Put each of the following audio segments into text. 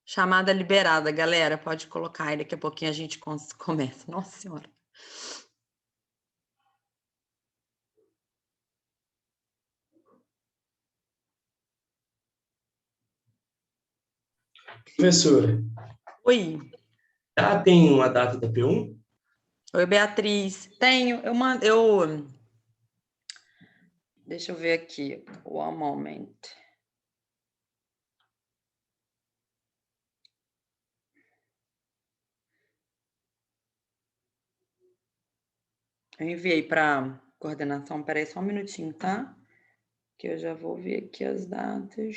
Chamada liberada, galera. Pode colocar aí, daqui a pouquinho a gente começa. Nossa Senhora. Professora, Oi. já tem uma data da P1? Oi, Beatriz. Tenho. Deixa eu ver aqui. One moment. Eu enviei para coordenação. Peraí, só um minutinho, tá? Que eu já vou ver aqui as datas.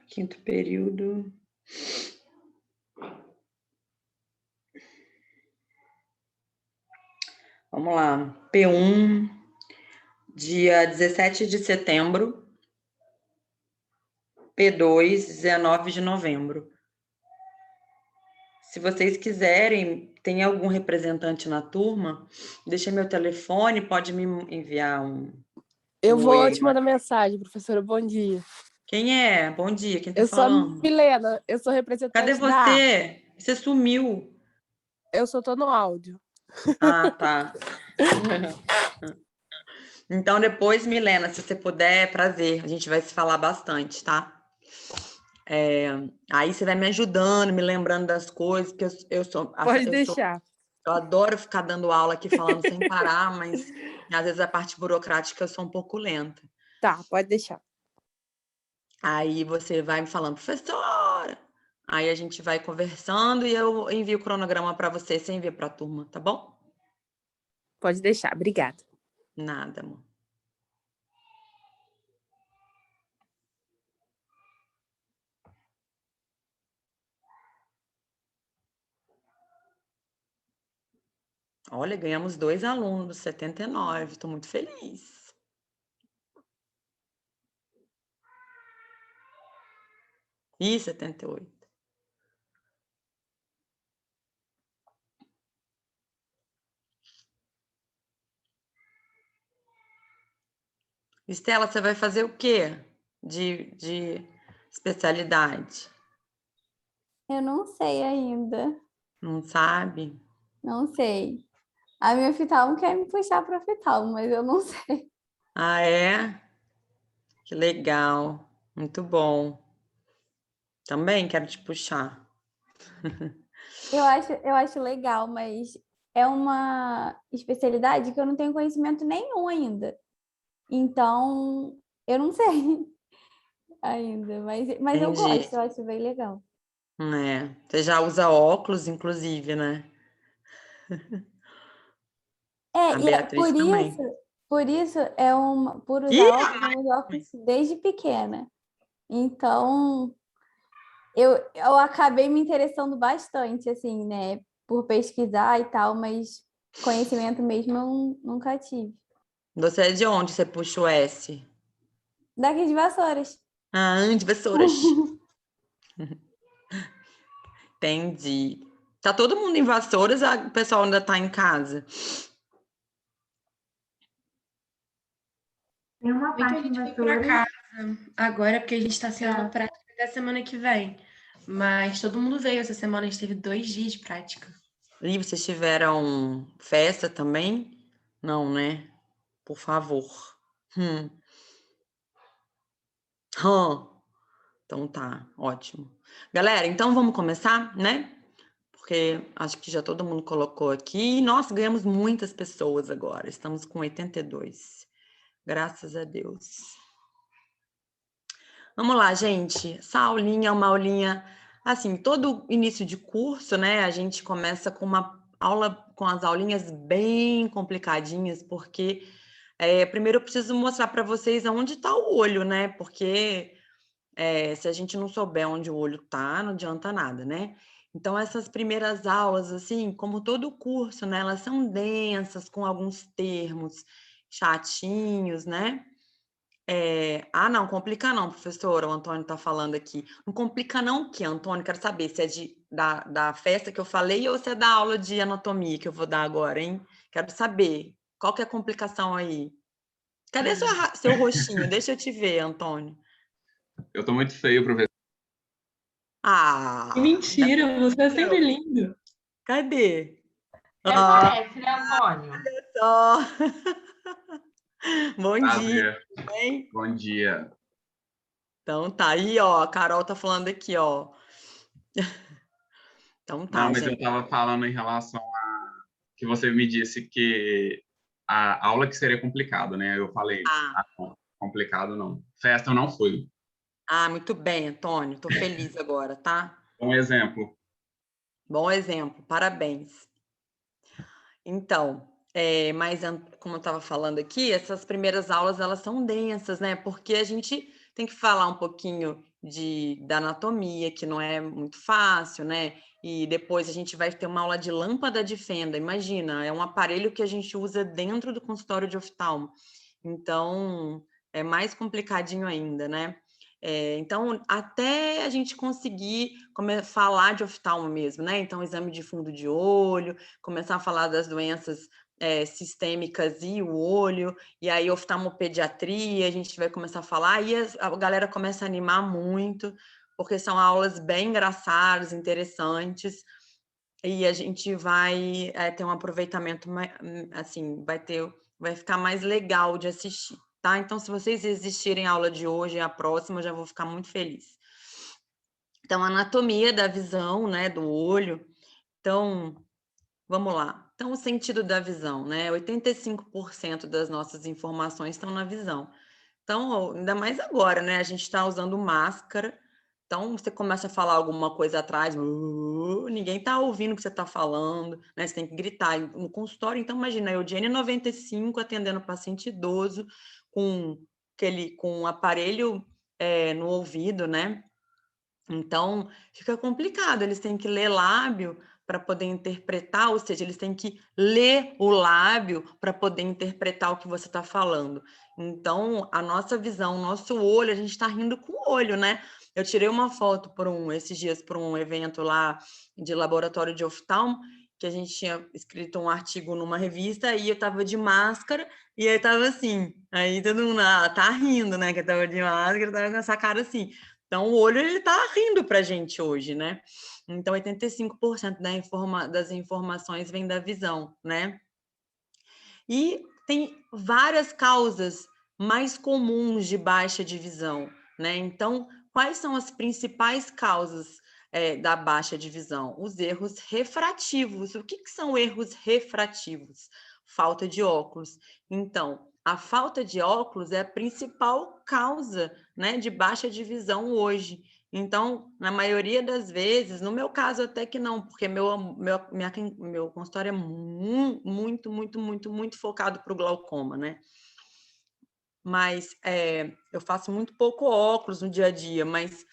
Quinto período. Vamos lá. P1, dia 17 de setembro. P2, 19 de novembro. Se vocês quiserem, tem algum representante na turma, deixa meu telefone, pode me enviar um... Eu um vou oi. te mandar mensagem, professora. Bom dia. Quem é? Bom dia, quem tá Eu sou a falando? Milena, eu sou representante Cadê você? Você sumiu. Eu só tô no áudio. Ah, tá. Então, depois, Milena, se você puder, é prazer. A gente vai se falar bastante, tá? Aí você vai me ajudando, me lembrando das coisas, que Pode deixar. Eu adoro ficar dando aula aqui, falando sem parar, mas às vezes a parte burocrática eu sou um pouco lenta. Tá, pode deixar. Aí você vai me falando, professora! Aí a gente vai conversando e eu envio o cronograma para você envia para a turma, tá bom? Pode deixar, obrigada. Nada, amor. Olha, ganhamos 2 alunos, 79, estou muito feliz. Ih, 78. Estela, você vai fazer o quê de especialidade? Eu não sei ainda. Não sabe? Não sei. A minha FITAL quer me puxar para FITAL, mas eu não sei. Ah, é? Que legal. Muito bom. Também quero te puxar. Eu acho legal, mas é uma especialidade que eu não tenho conhecimento nenhum ainda. Então, eu não sei ainda, mas eu Entendi. gosto, eu acho bem legal. É. Você já usa óculos, inclusive, né? A E é Beatriz também. por isso por Ih, usar óculos, eu uso óculos desde pequena. Então, eu acabei me interessando bastante, assim, né? Por pesquisar e tal, mas conhecimento mesmo eu nunca tive. você é de onde você puxa o S? Daqui de Vassouras. Ah, de Vassouras. Entendi. Tá todo mundo em Vassouras, o pessoal ainda tá em casa? Tem uma Bem que a parte em gente foi pra Vassouras. casa agora, porque a gente tá sendo Tá. prática até semana que vem. Mas todo mundo veio essa semana, a gente teve 2 dias de prática. E vocês tiveram festa também? Não, né? Por favor. Hum. Então tá, ótimo. Galera, então vamos começar, né? Porque acho que já todo mundo colocou aqui. Nossa, ganhamos muitas pessoas agora. Estamos com 82. Graças a Deus. Vamos lá, gente. Essa aulinha é uma aulinha... Assim, todo início de curso, né? A gente começa com uma aula, com as aulinhas bem complicadinhas, porque primeiro eu preciso mostrar para vocês aonde está o olho, né? Porque se a gente não souber onde o olho tá, não adianta nada, né? Então, essas primeiras aulas, assim, como todo curso, né? Elas são densas, com alguns termos chatinhos, né? Não, complica não, professora, o Antônio tá falando aqui. Não complica não o quê, Antônio? Quero saber se é da festa que eu falei ou se é da aula de anatomia que eu vou dar agora, hein? Quero saber. Qual que é a complicação aí? Cadê seu rostinho? Deixa eu te ver, Antônio. Eu tô muito feio, professor. Ah! Que mentira, você é sempre lindo. Cadê? Até parece, né, Antônio? Só. Bom dia, Prazer. tudo bem? Bom dia. Então tá aí, ó. A Carol tá falando aqui, ó. Então tá, Não, mas eu gente. estava falando em relação a que você me disse que a aula que seria complicado, né? Eu falei, não, complicado não. Festa eu não fui. Muito bem, Antônio. Tô feliz agora, tá? Um exemplo. Bom exemplo, parabéns. Então, mas como eu estava falando aqui, essas primeiras aulas elas são densas, né? Porque a gente tem que falar um pouquinho da anatomia, que não é muito fácil, né? E depois a gente vai ter uma aula de lâmpada de fenda. Imagina, é um aparelho que a gente usa dentro do consultório de oftalmo. Então, é mais complicadinho ainda, né? Então, até a gente conseguir falar de oftalmo mesmo, né? Então, exame de fundo de olho, começar a falar das doenças sistêmicas e o olho, e aí oftalmopediatria, a gente vai começar a falar, e a galera começa a animar muito, porque são aulas bem engraçadas, interessantes, e a gente vai ter um aproveitamento, assim, vai ficar mais legal de assistir, tá? Então, se vocês existirem a aula de hoje e a próxima, eu já vou ficar muito feliz. Então, anatomia da visão, né, do olho. Então, vamos lá. Então, o sentido da visão, né? 85% das nossas informações estão na visão. Então, ainda mais agora, né? A gente está usando máscara. Então, você começa a falar alguma coisa atrás, ninguém está ouvindo o que você está falando, né? Você tem que gritar. No consultório, então, imagina, eu de N95 atendendo paciente idoso com um aparelho no ouvido, né? Então, fica complicado, eles têm que ler lábio para poder interpretar, ou seja, eles têm que ler o lábio para poder interpretar o que você está falando. Então, a nossa visão, o nosso olho, a gente está rindo com o olho, né? Eu tirei uma foto esses dias por um evento lá de laboratório de oftalmo, que a gente tinha escrito um artigo numa revista e eu estava de máscara e aí estava assim, aí todo mundo tá rindo, né? Que eu estava de máscara, estava com essa cara assim. Então, o olho ele está rindo para a gente hoje, né? Então, 85% das informações vem da visão, né? E tem várias causas mais comuns de baixa de visão, né? Então, quais são as principais causas da baixa de visão? Os erros refrativos. O que são erros refrativos? Falta de óculos. Então, a falta de óculos é a principal causa, né, de baixa de visão hoje. Então, na maioria das vezes, no meu caso até que não, porque meu consultório é muito focado para o glaucoma, né? Mas eu faço muito pouco óculos no dia a dia, mas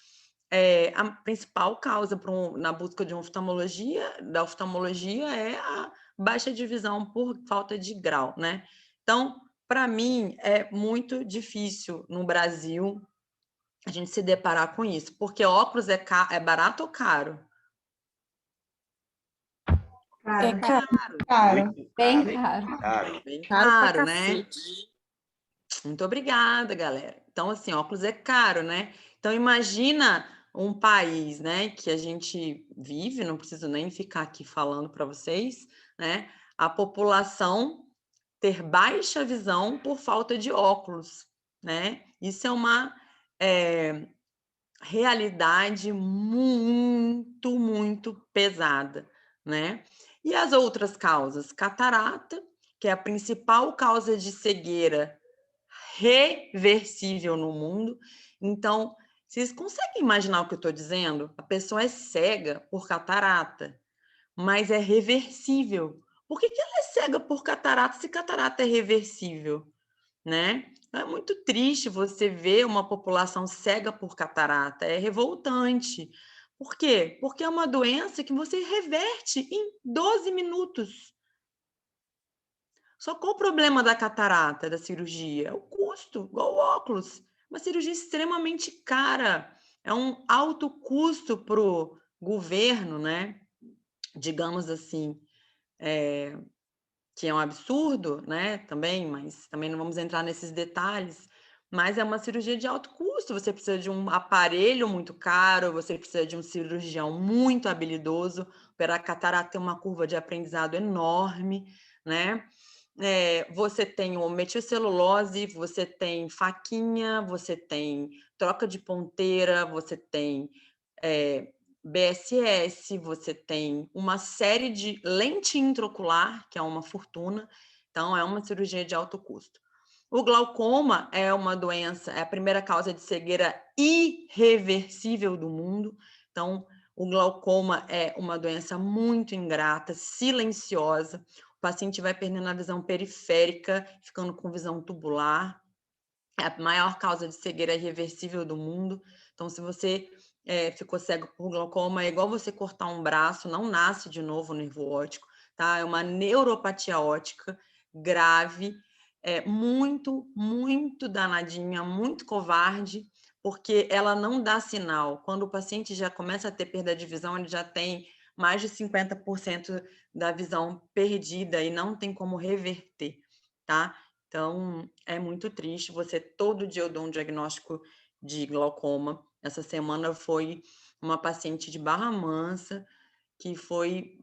a principal causa na busca de da oftalmologia é a baixa de visão por falta de grau, né? Então, para mim, é muito difícil no Brasil a gente se deparar com isso, porque óculos é barato ou caro? É caro. Caro. Bem caro. Bem Caro pra caro, né? cacete. Muito obrigada, galera. Então, assim, óculos é caro, né? Então, imagina um país, né, que a gente vive, não preciso nem ficar aqui falando para vocês, né? A população ter baixa visão por falta de óculos, né? Isso é uma realidade muito pesada, né? E as outras causas? Catarata, que é a principal causa de cegueira reversível no mundo. Então, vocês conseguem imaginar o que eu estou dizendo? A pessoa é cega por catarata, mas é reversível. Por que ela é cega por catarata se catarata é reversível, né? É muito triste você ver uma população cega por catarata, é revoltante. Por quê? Porque é uma doença que você reverte em 12 minutos. Só qual o problema da catarata, da cirurgia? O custo, igual o óculos. Uma cirurgia extremamente cara. É um alto custo para o governo, né? Digamos assim. que é um absurdo, né, também, mas também não vamos entrar nesses detalhes, mas é uma cirurgia de alto custo, você precisa de um aparelho muito caro, você precisa de um cirurgião muito habilidoso, operar catarata tem uma curva de aprendizado enorme, né? Você tem o metilcelulose, você tem faquinha, você tem troca de ponteira, você tem BSS, você tem uma série de lente intraocular, que é uma fortuna, então é uma cirurgia de alto custo. O glaucoma é uma doença, é a primeira causa de cegueira irreversível do mundo, então o glaucoma é uma doença muito ingrata, silenciosa, o paciente vai perdendo a visão periférica, ficando com visão tubular, é a maior causa de cegueira irreversível do mundo, então se você ficou cego por glaucoma, é igual você cortar um braço, não nasce de novo o nervo óptico, tá? É uma neuropatia óptica grave, muito, muito danadinha, muito covarde, porque ela não dá sinal. Quando o paciente já começa a ter perda de visão, ele já tem mais de 50% da visão perdida e não tem como reverter, tá? Então, é muito triste. Todo dia eu dou um diagnóstico de glaucoma. Essa semana foi uma paciente de Barra Mansa, que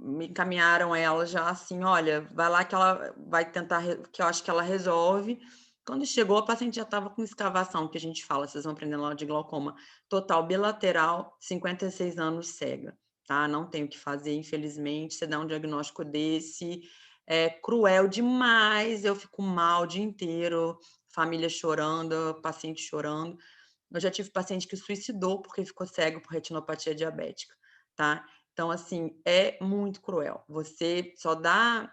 me encaminharam ela já assim, olha, vai lá que ela vai tentar, que eu acho que ela resolve. Quando chegou, a paciente já estava com escavação, que a gente fala, vocês vão aprender lá de glaucoma, total bilateral, 56 anos, cega, tá? Não tem o que fazer, infelizmente, você dá um diagnóstico desse, é cruel demais, eu fico mal o dia inteiro, família chorando, paciente chorando. Eu já tive paciente que suicidou porque ficou cego por retinopatia diabética, tá? Então, assim, é muito cruel. Você só dá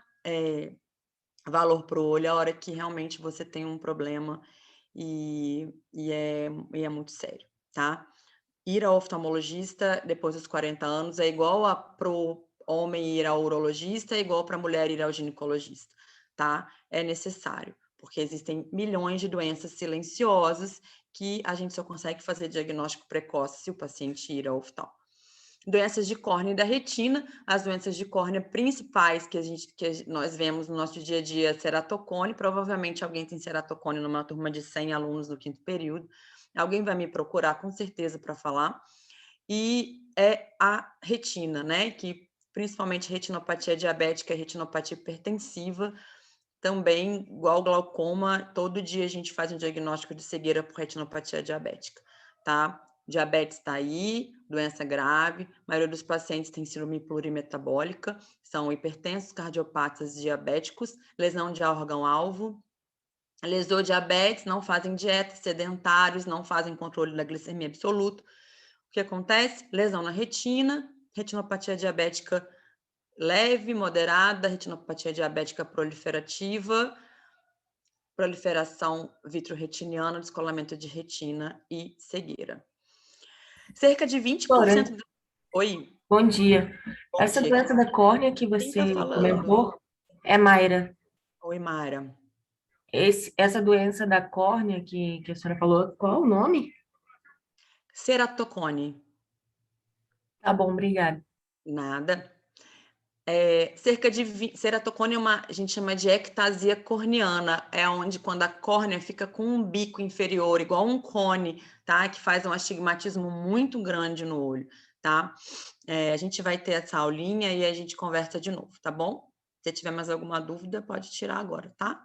valor para o olho a hora que realmente você tem um problema e é muito sério, tá? Ir ao oftalmologista depois dos 40 anos é igual para o homem ir ao urologista, é igual para a mulher ir ao ginecologista, tá? É necessário, porque existem milhões de doenças silenciosas que a gente só consegue fazer diagnóstico precoce se o paciente ir ao oftalmo. Doenças de córnea e da retina, as doenças de córnea principais que nós vemos no nosso dia a dia, ceratocone, provavelmente alguém tem ceratocone numa turma de 100 alunos no 5º período, alguém vai me procurar com certeza para falar, e é a retina, né, que principalmente retinopatia diabética e retinopatia hipertensiva, também, igual glaucoma, todo dia a gente faz um diagnóstico de cegueira por retinopatia diabética, tá? Diabetes está aí, doença grave, a maioria dos pacientes tem síndrome plurimetabólica, são hipertensos, cardiopatas, diabéticos, lesão de órgão-alvo, lesou diabetes, não fazem dieta, sedentários, não fazem controle da glicemia absoluta. O que acontece? Lesão na retina, retinopatia diabética leve, moderada, retinopatia diabética proliferativa, proliferação vitreoretiniana, descolamento de retina e cegueira. Cerca de 20%... Oi. Bom dia. Bom Essa dia. doença da córnea que você comentou é Mayra. Oi, Mayra. Essa doença da córnea que a senhora falou, qual o nome? Ceratocone. Tá bom, obrigada. Nada. Ceratocone a gente chama de ectasia corneana, é onde quando a córnea fica com um bico inferior, igual um cone, tá? Que faz um astigmatismo muito grande no olho, tá? A gente vai ter essa aulinha e a gente conversa de novo, tá bom? Se tiver mais alguma dúvida, pode tirar agora, tá?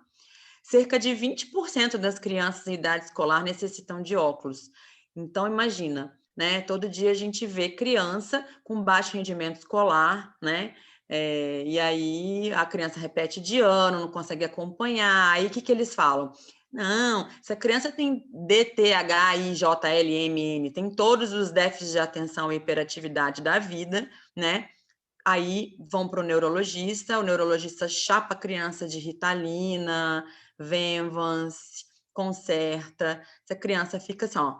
Cerca de 20% das crianças em idade escolar necessitam de óculos. Então, imagina, né? Todo dia a gente vê criança com baixo rendimento escolar, né? E aí a criança repete de ano, não consegue acompanhar. Aí o que eles falam? Não, essa criança tem DTH, IJLMN, tem todos os déficits de atenção e hiperatividade da vida, né? Aí vão para o neurologista chapa a criança de Ritalina, Venvance, Concerta. Essa criança fica assim, ó,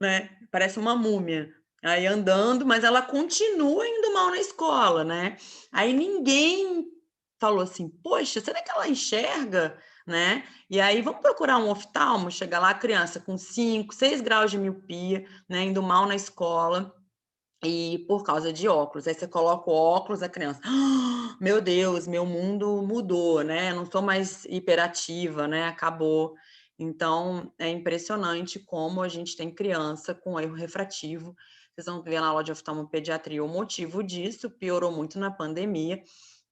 né? Parece uma múmia. Aí andando, mas ela continua indo mal na escola, né? Aí ninguém falou assim, poxa, será que ela enxerga, né? E aí vamos procurar um oftalmo, chega lá a criança com 5, 6 graus de miopia, né? Indo mal na escola. E por causa de óculos. Aí você coloca o óculos, a criança, "Ah, meu Deus, meu mundo mudou, né? Não sou mais hiperativa, né? Acabou. Então, é impressionante como a gente tem criança com erro refrativo. Vocês vão ver na aula de oftalmopediatria o motivo disso, piorou muito na pandemia,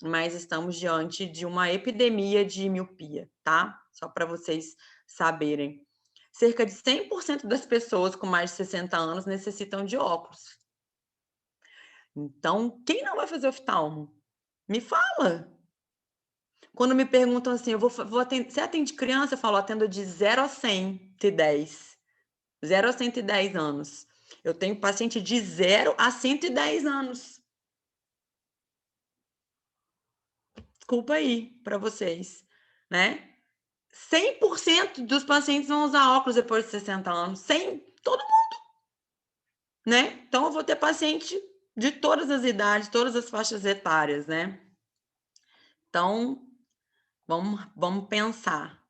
mas estamos diante de uma epidemia de miopia, tá? Só para vocês saberem. Cerca de 100% das pessoas com mais de 60 anos necessitam de óculos. Então, quem não vai fazer oftalmo? Me fala. Quando me perguntam assim, vou atender, você atende criança? Eu falo, atendo de 0 a 110. 0 a 110 anos. Eu tenho paciente de 0 a 110 anos. Desculpa aí para vocês, né? 100% dos pacientes vão usar óculos depois de 60 anos. 100, todo mundo, né? Então, eu vou ter paciente de todas as idades, todas as faixas etárias, né? Então, vamos pensar.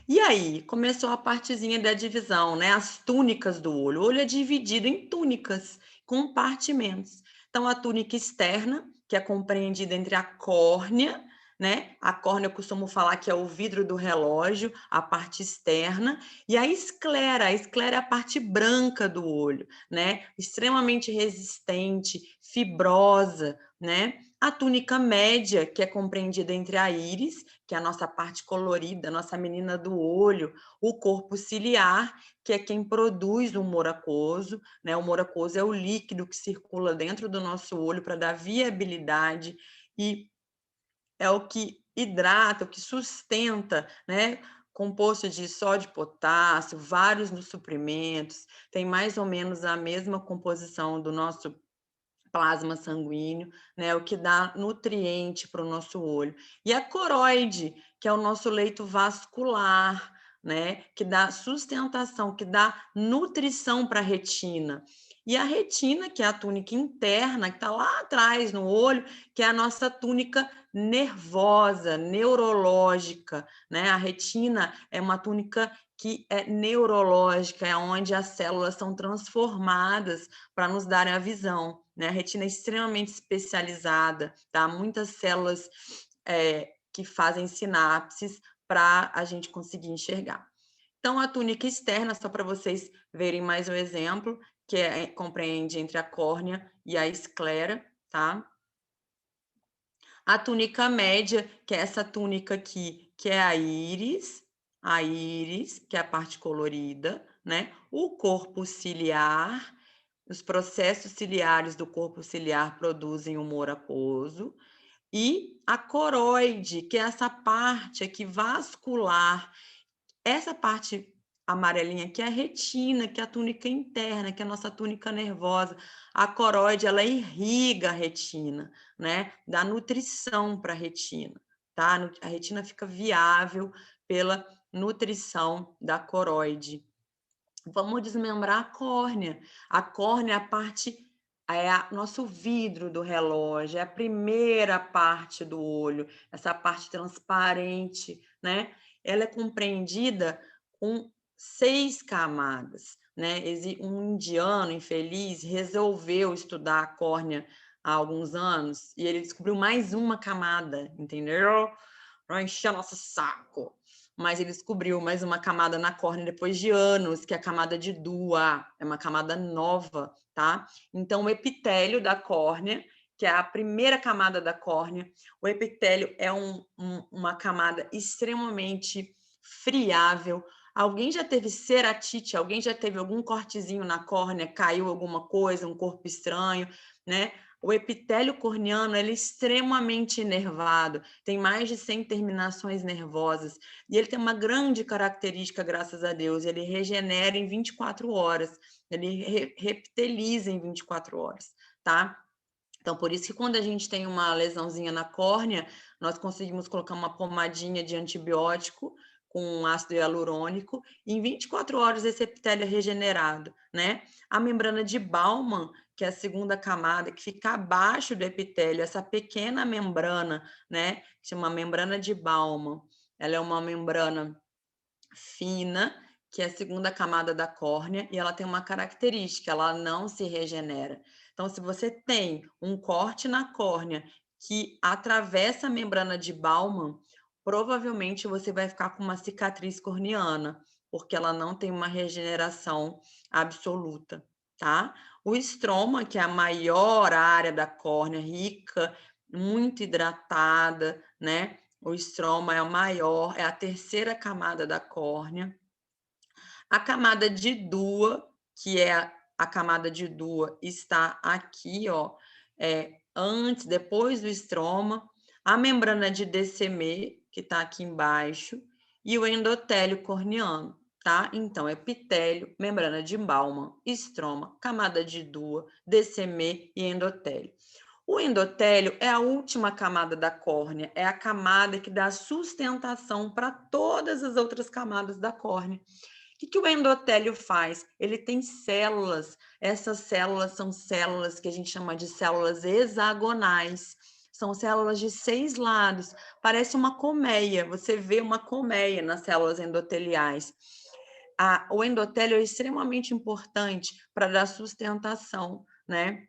E aí, começou a partezinha da divisão, né? As túnicas do olho. O olho é dividido em túnicas, compartimentos. Então, a túnica externa, que é compreendida entre a córnea, né? A córnea eu costumo falar que é o vidro do relógio, a parte externa, e a esclera é a parte branca do olho, né? Extremamente resistente, fibrosa, né? A túnica média, que é compreendida entre a íris, que é a nossa parte colorida, a nossa menina do olho, o corpo ciliar, que é quem produz o humor aquoso, né? O humor aquoso é o líquido que circula dentro do nosso olho para dar viabilidade e é o que hidrata, o que sustenta, né? Composto de sódio e potássio, vários nos suprimentos, tem mais ou menos a mesma composição do nosso plasma sanguíneo, né, o que dá nutriente para o nosso olho. E a coroide, que é o nosso leito vascular, né, que dá sustentação, que dá nutrição para a retina. E a retina, que é a túnica interna, que está lá atrás no olho, que é a nossa túnica nervosa, neurológica, né? A retina é uma túnica que é neurológica, é onde as células são transformadas para nos darem a visão, né? A retina é extremamente especializada, tá? Muitas células que fazem sinapses para a gente conseguir enxergar. Então, a túnica externa, só para vocês verem mais um exemplo, que compreende entre a córnea e a esclera, tá? A túnica média, que é essa túnica aqui, que é a íris, que é a parte colorida, né? O corpo ciliar, os processos ciliares do corpo ciliar produzem humor aquoso, e a coroide, que é essa parte aqui vascular, essa parte amarelinha aqui é a retina, que é a túnica interna, que é a nossa túnica nervosa. A coroide, ela irriga a retina, né? Dá nutrição para a retina, tá? A retina fica viável pela nutrição da coroide. Vamos desmembrar a córnea. A córnea é a parte, nosso vidro do relógio, é a primeira parte do olho, essa parte transparente, né? Ela é compreendida com 6 camadas, né? Um indiano infeliz resolveu estudar a córnea há alguns anos e ele descobriu mais uma camada, entendeu? Para encher nosso saco. Mas ele descobriu mais uma camada na córnea depois de anos, que é a camada de Dua, é uma camada nova, tá? Então, o epitélio da córnea, que é a primeira camada da córnea, o epitélio é uma camada extremamente friável. Alguém já teve ceratite? Alguém já teve algum cortezinho na córnea? Caiu alguma coisa, um corpo estranho, né? O epitélio corneano ele é extremamente inervado, tem mais de 100 terminações nervosas, e ele tem uma grande característica, graças a Deus, ele regenera em 24 horas, ele reptiliza em 24 horas, tá? Então, por isso que quando a gente tem uma lesãozinha na córnea, nós conseguimos colocar uma pomadinha de antibiótico com ácido hialurônico, e em 24 horas esse epitélio é regenerado, né? A membrana de Baumann, que é a segunda camada, que fica abaixo do epitélio, essa pequena membrana, né? Que chama membrana de Baumann. Ela é uma membrana fina, que é a segunda camada da córnea, e ela tem uma característica, ela não se regenera. Então, se você tem um corte na córnea que atravessa a membrana de Baumann, provavelmente você vai ficar com uma cicatriz corneana, porque ela não tem uma regeneração absoluta, tá? O estroma, que é a maior área da córnea, rica, muito hidratada, né? O estroma é a maior, é a terceira camada da córnea. A camada de Dua, que é a camada de Dua, está aqui, ó, antes, depois do estroma. A membrana de Descemet, que está aqui embaixo, e o endotélio corneano, tá? Então, epitélio, membrana de Baumann, estroma, camada de Dua, Descemet e endotélio. O endotélio é a última camada da córnea, é a camada que dá sustentação para todas as outras camadas da córnea. O que o endotélio faz? Ele tem células. Essas células são células que a gente chama de células hexagonais. São células de 6 lados. Parece uma colmeia. Você vê uma colmeia nas células endoteliais. O endotélio é extremamente importante para dar sustentação, né?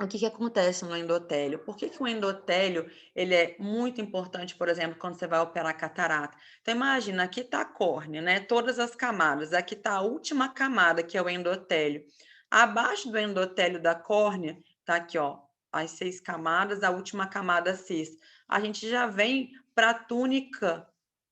O que acontece no endotélio? Por que o endotélio ele é muito importante, por exemplo, quando você vai operar catarata? Então, imagina, aqui está a córnea, né? Todas as camadas. Aqui está a última camada, que é o endotélio. Abaixo do endotélio da córnea, está aqui, ó, as 6 camadas, a última camada 6. A gente já vem para a túnica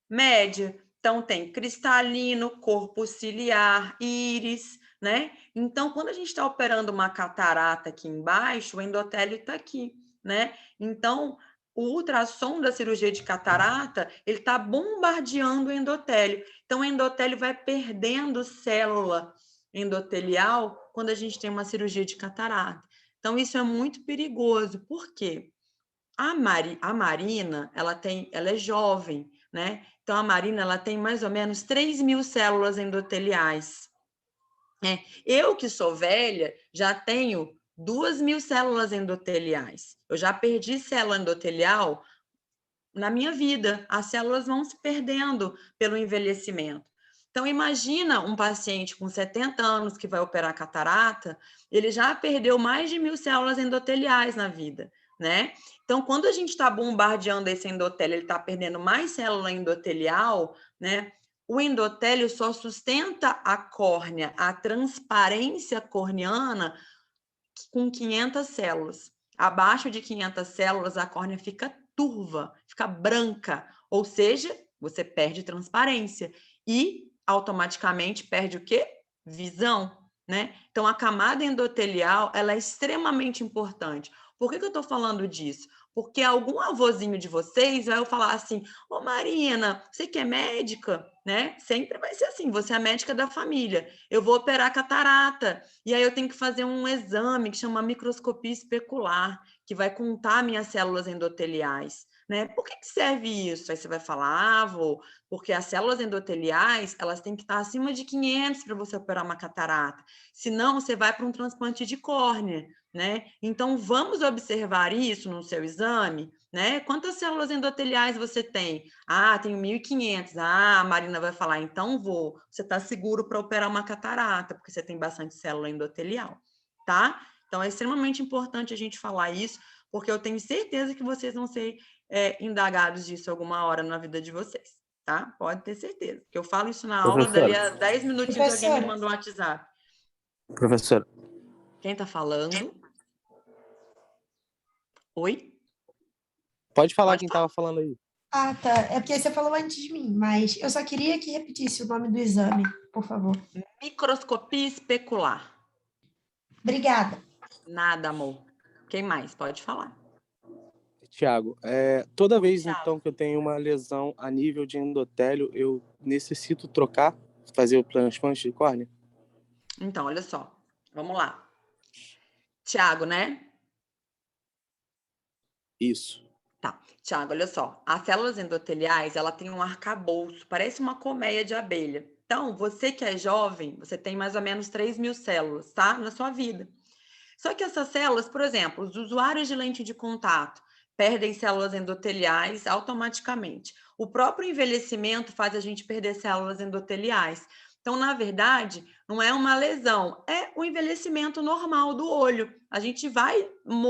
média. Então, tem cristalino, corpo ciliar, íris, né? Então, quando a gente está operando uma catarata aqui embaixo, o endotélio está aqui, né? Então, o ultrassom da cirurgia de catarata, ele está bombardeando o endotélio. Então, o endotélio vai perdendo célula endotelial quando a gente tem uma cirurgia de catarata. Então, isso é muito perigoso. Por quê? A Marina, ela é jovem, né? Então, a Marina, ela tem mais ou menos 3.000 células endoteliais. Eu, que sou velha, já tenho 2.000 células endoteliais. Eu já perdi célula endotelial na minha vida. As células vão se perdendo pelo envelhecimento. Então, imagina um paciente com 70 anos que vai operar catarata, ele já perdeu mais de 1.000 células endoteliais na vida, né? Então, quando a gente está bombardeando esse endotélio, ele está perdendo mais célula endotelial, né? O endotélio só sustenta a córnea, a transparência corneana, com 500 células. Abaixo de 500 células, a córnea fica turva, fica branca, ou seja, você perde transparência e automaticamente perde o quê? Visão, né? Então, a camada endotelial, ela é extremamente importante. Por que eu estou falando disso? Porque algum avôzinho de vocês vai falar assim, ô Marina, você que é médica, né? Sempre vai ser assim, você é a médica da família. Eu vou operar catarata, e aí eu tenho que fazer um exame que chama microscopia especular, que vai contar minhas células endoteliais, né? Por que serve isso? Aí você vai falar, vô, porque as células endoteliais, elas têm que estar acima de 500 para você operar uma catarata. Senão, você vai para um transplante de córnea, né? Então, vamos observar isso no seu exame, né? Quantas células endoteliais você tem? Ah, tenho 1.500. Ah, a Marina vai falar, então você está seguro para operar uma catarata, porque você tem bastante célula endotelial, tá? Então, é extremamente importante a gente falar isso, porque eu tenho certeza que vocês vão ser indagados disso alguma hora na vida de vocês, tá? Pode ter certeza. Que eu falo isso na aula, dali a 10 minutinhos alguém me manda um WhatsApp. Professora. Quem está falando? Oi? Pode falar quem estava falando aí. Ah, tá. É porque você falou antes de mim, mas eu só queria que repetisse o nome do exame, por favor. Microscopia especular. Obrigada. Nada, amor. Quem mais? Pode falar. Tiago, toda vez então que eu tenho uma lesão a nível de endotélio, eu necessito trocar, fazer o transplante de córnea? Então, olha só. Vamos lá. Tiago, né? Isso. Tá. Tiago, olha só. As células endoteliais, ela tem um arcabouço, parece uma colmeia de abelha. Então, você que é jovem, você tem mais ou menos 3.000 células, tá? Na sua vida. Só que essas células, por exemplo, os usuários de lente de contato perdem células endoteliais automaticamente. O próprio envelhecimento faz a gente perder células endoteliais. Então, na verdade, não é uma lesão, é o envelhecimento normal do olho. A gente vai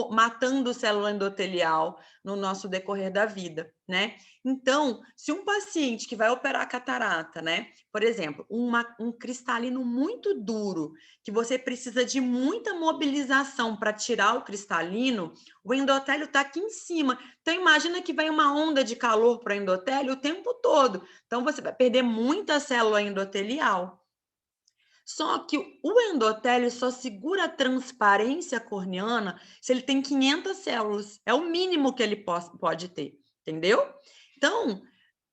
matando célula endotelial no nosso decorrer da vida, né? Então, se um paciente que vai operar catarata, né? Por exemplo, um cristalino muito duro, que você precisa de muita mobilização para tirar o cristalino, o endotélio está aqui em cima. Então, imagina que vai uma onda de calor para o endotélio o tempo todo. Então, você vai perder muita célula endotelial. Só que o endotélio só segura a transparência corneana se ele tem 500 células. É o mínimo que ele pode ter, entendeu? Então,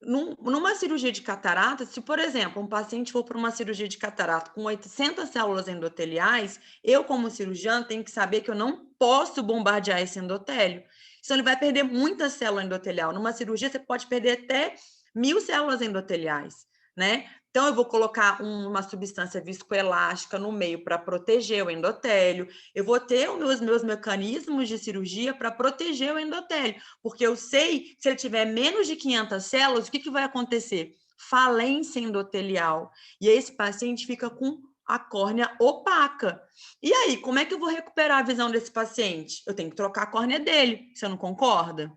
numa cirurgia de catarata, se, por exemplo, um paciente for para uma cirurgia de catarata com 800 células endoteliais, eu, como cirurgião, tenho que saber que eu não posso bombardear esse endotélio. Então, ele vai perder muita célula endotelial. Numa cirurgia, você pode perder até 1000 células endoteliais, né? Então, eu vou colocar uma substância viscoelástica no meio para proteger o endotélio. Eu vou ter os meus mecanismos de cirurgia para proteger o endotélio, porque eu sei que se ele tiver menos de 500 células, o que vai acontecer? Falência endotelial. E aí esse paciente fica com a córnea opaca. E aí, como é que eu vou recuperar a visão desse paciente? Eu tenho que trocar a córnea dele. Você não concorda?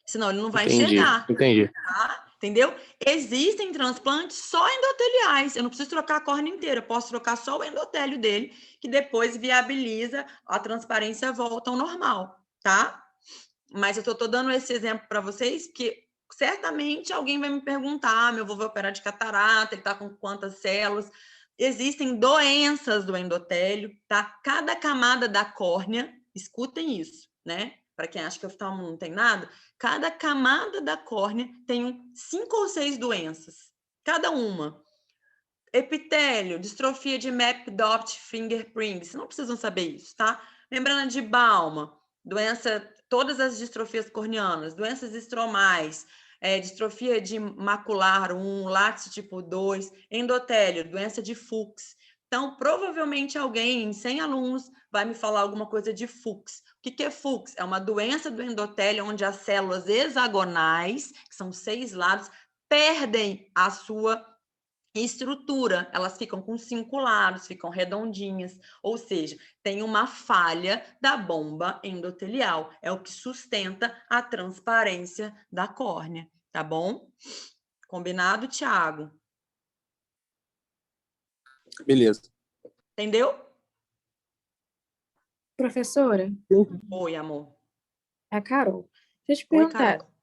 Senão ele não vai enxergar. Entendi. Tá? Entendeu? Existem transplantes só endoteliais. Eu não preciso trocar a córnea inteira. Eu posso trocar só o endotélio dele, que depois viabiliza a transparência volta ao normal, tá? Mas eu tô dando esse exemplo para vocês, porque certamente alguém vai me perguntar, meu avô vai operar de catarata, ele tá com quantas células? Existem doenças do endotélio, tá? Cada camada da córnea, escutem isso, né? Para quem acha que oftalmo não tem nada, cada camada da córnea tem 5 ou 6 doenças, cada uma. Epitélio, distrofia de Map-Dopt fingerprint, vocês não precisam saber isso, tá? Membrana de Baumann, doença, todas as distrofias corneanas, doenças estromais, distrofia de macular 1, látice tipo 2, endotélio, doença de Fuchs. Então, provavelmente alguém em 100 alunos vai me falar alguma coisa de Fuchs. O que é Fuchs? É uma doença do endotélio onde as células hexagonais, que são 6 lados, perdem a sua estrutura, elas ficam com 5 lados, ficam redondinhas, ou seja, tem uma falha da bomba endotelial, é o que sustenta a transparência da córnea, tá bom? Combinado, Thiago? Beleza. Entendeu? Professora? Oi, amor. É a Carol. Deixa eu te Oi, perguntar. Carol.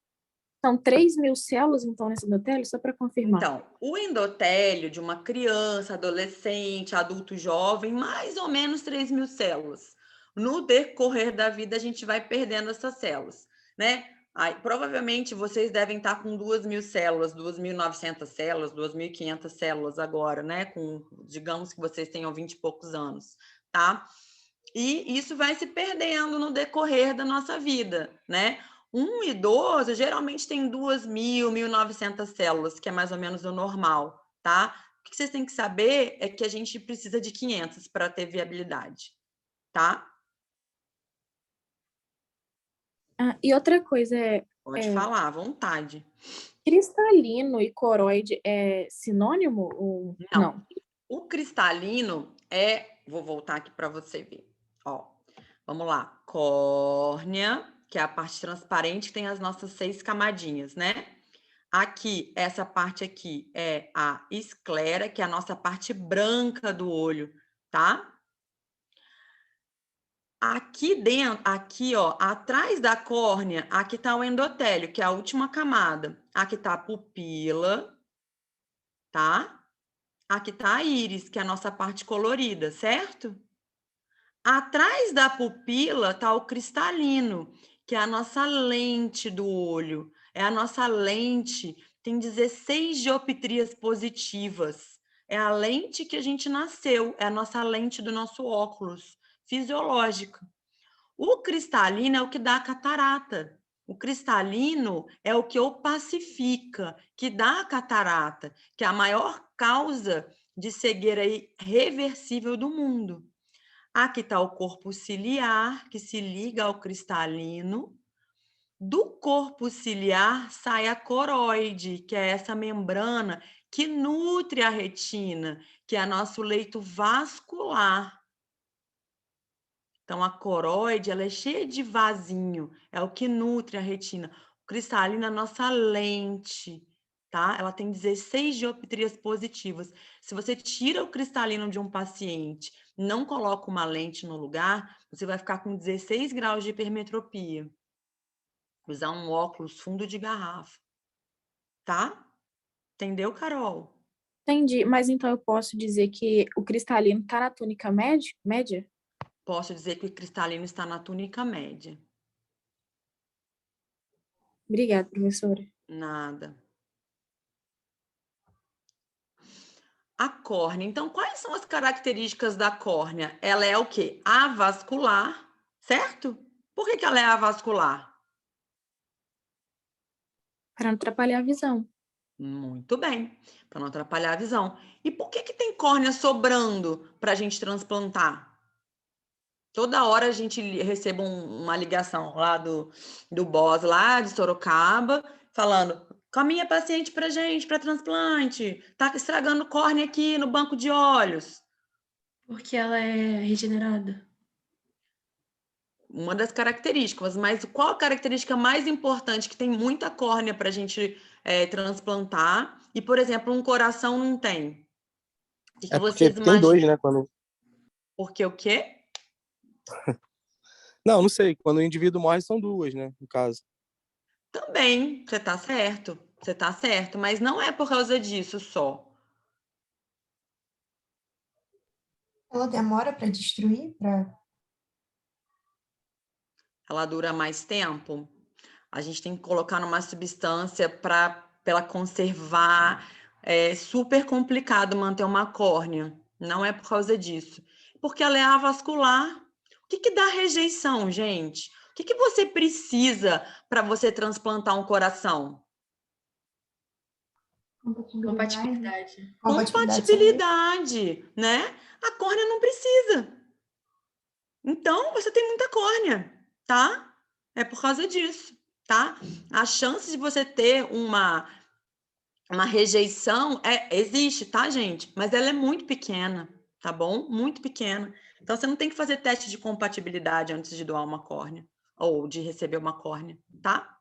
São 3.000 células, então, nesse endotélio? Só para confirmar. Então, o endotélio de uma criança, adolescente, adulto jovem, mais ou menos 3.000 células. No decorrer da vida, a gente vai perdendo essas células, né? Aí, provavelmente, vocês devem estar com 2.000 células, 2.900 células, 2.500 células agora, né? Digamos que vocês tenham 20 e poucos anos, tá? E isso vai se perdendo no decorrer da nossa vida, né? Um idoso geralmente tem 2.000, 1.900 células, que é mais ou menos o normal, tá? O que vocês têm que saber é que a gente precisa de 500 para ter viabilidade, tá? E outra coisa Pode falar, à vontade. Cristalino e coroide é sinônimo ou não? O cristalino vou voltar aqui para você ver. Ó, vamos lá. Córnea, que é a parte transparente, que tem as nossas 6 camadinhas, né? Aqui, essa parte aqui é a esclera, que é a nossa parte branca do olho, tá? Aqui dentro, aqui, ó, atrás da córnea, aqui tá o endotélio, que é a última camada. Aqui tá a pupila, tá? Aqui tá a íris, que é a nossa parte colorida, certo? Atrás da pupila tá o cristalino, que é a nossa lente do olho. É a nossa lente, tem 16 dioptrias positivas. É a lente que a gente nasceu, é a nossa lente do nosso óculos fisiológica. O cristalino é o que dá a catarata. O cristalino é o que opacifica, que dá a catarata, que é a maior causa de cegueira irreversível do mundo. Aqui está o corpo ciliar, que se liga ao cristalino. Do corpo ciliar sai a coroide, que é essa membrana que nutre a retina, que é nosso leito vascular. Então, a coroide, ela é cheia de vasinho, é o que nutre a retina. O cristalino é a nossa lente, tá? Ela tem 16 dioptrias positivas. Se você tira o cristalino de um paciente, não coloca uma lente no lugar, você vai ficar com 16 graus de hipermetropia. Usar um óculos fundo de garrafa, tá? Entendeu, Carol? Entendi, mas então eu posso dizer que o cristalino está na túnica média? Posso dizer que o cristalino está na túnica média. Obrigada, professora. Nada. A córnea. Então, quais são as características da córnea? Ela é o quê? Avascular, certo? Por que ela é avascular? Para não atrapalhar a visão. Muito bem, para não atrapalhar a visão. E por que tem córnea sobrando para a gente transplantar? Toda hora a gente recebe uma ligação lá do boss, lá de Sorocaba, falando: com a minha paciente para gente, para transplante, tá estragando córnea aqui no banco de olhos. Porque ela é regenerada. Uma das características, mas qual a característica mais importante que tem muita córnea para a gente transplantar e, por exemplo, um coração não tem? O que porque vocês tem dois, imaginam? né? Quando... Porque o quê? Não sei. Quando o indivíduo morre, são duas, né? No caso. Também, você está certo. Você está certo, mas não é por causa disso só. Ela demora para destruir? Ela dura mais tempo. A gente tem que colocar numa substância para ela conservar. É super complicado manter uma córnea. Não é por causa disso. Porque ela é avascular. O que dá rejeição, gente? O que você precisa para você transplantar um coração? Compatibilidade. Compatibilidade, né? A córnea não precisa. Então, você tem muita córnea, tá? É por causa disso, tá? A chance de você ter uma rejeição existe, tá, gente? Mas ela é muito pequena, tá bom? Muito pequena. Então, você não tem que fazer teste de compatibilidade antes de doar uma córnea ou de receber uma córnea, tá?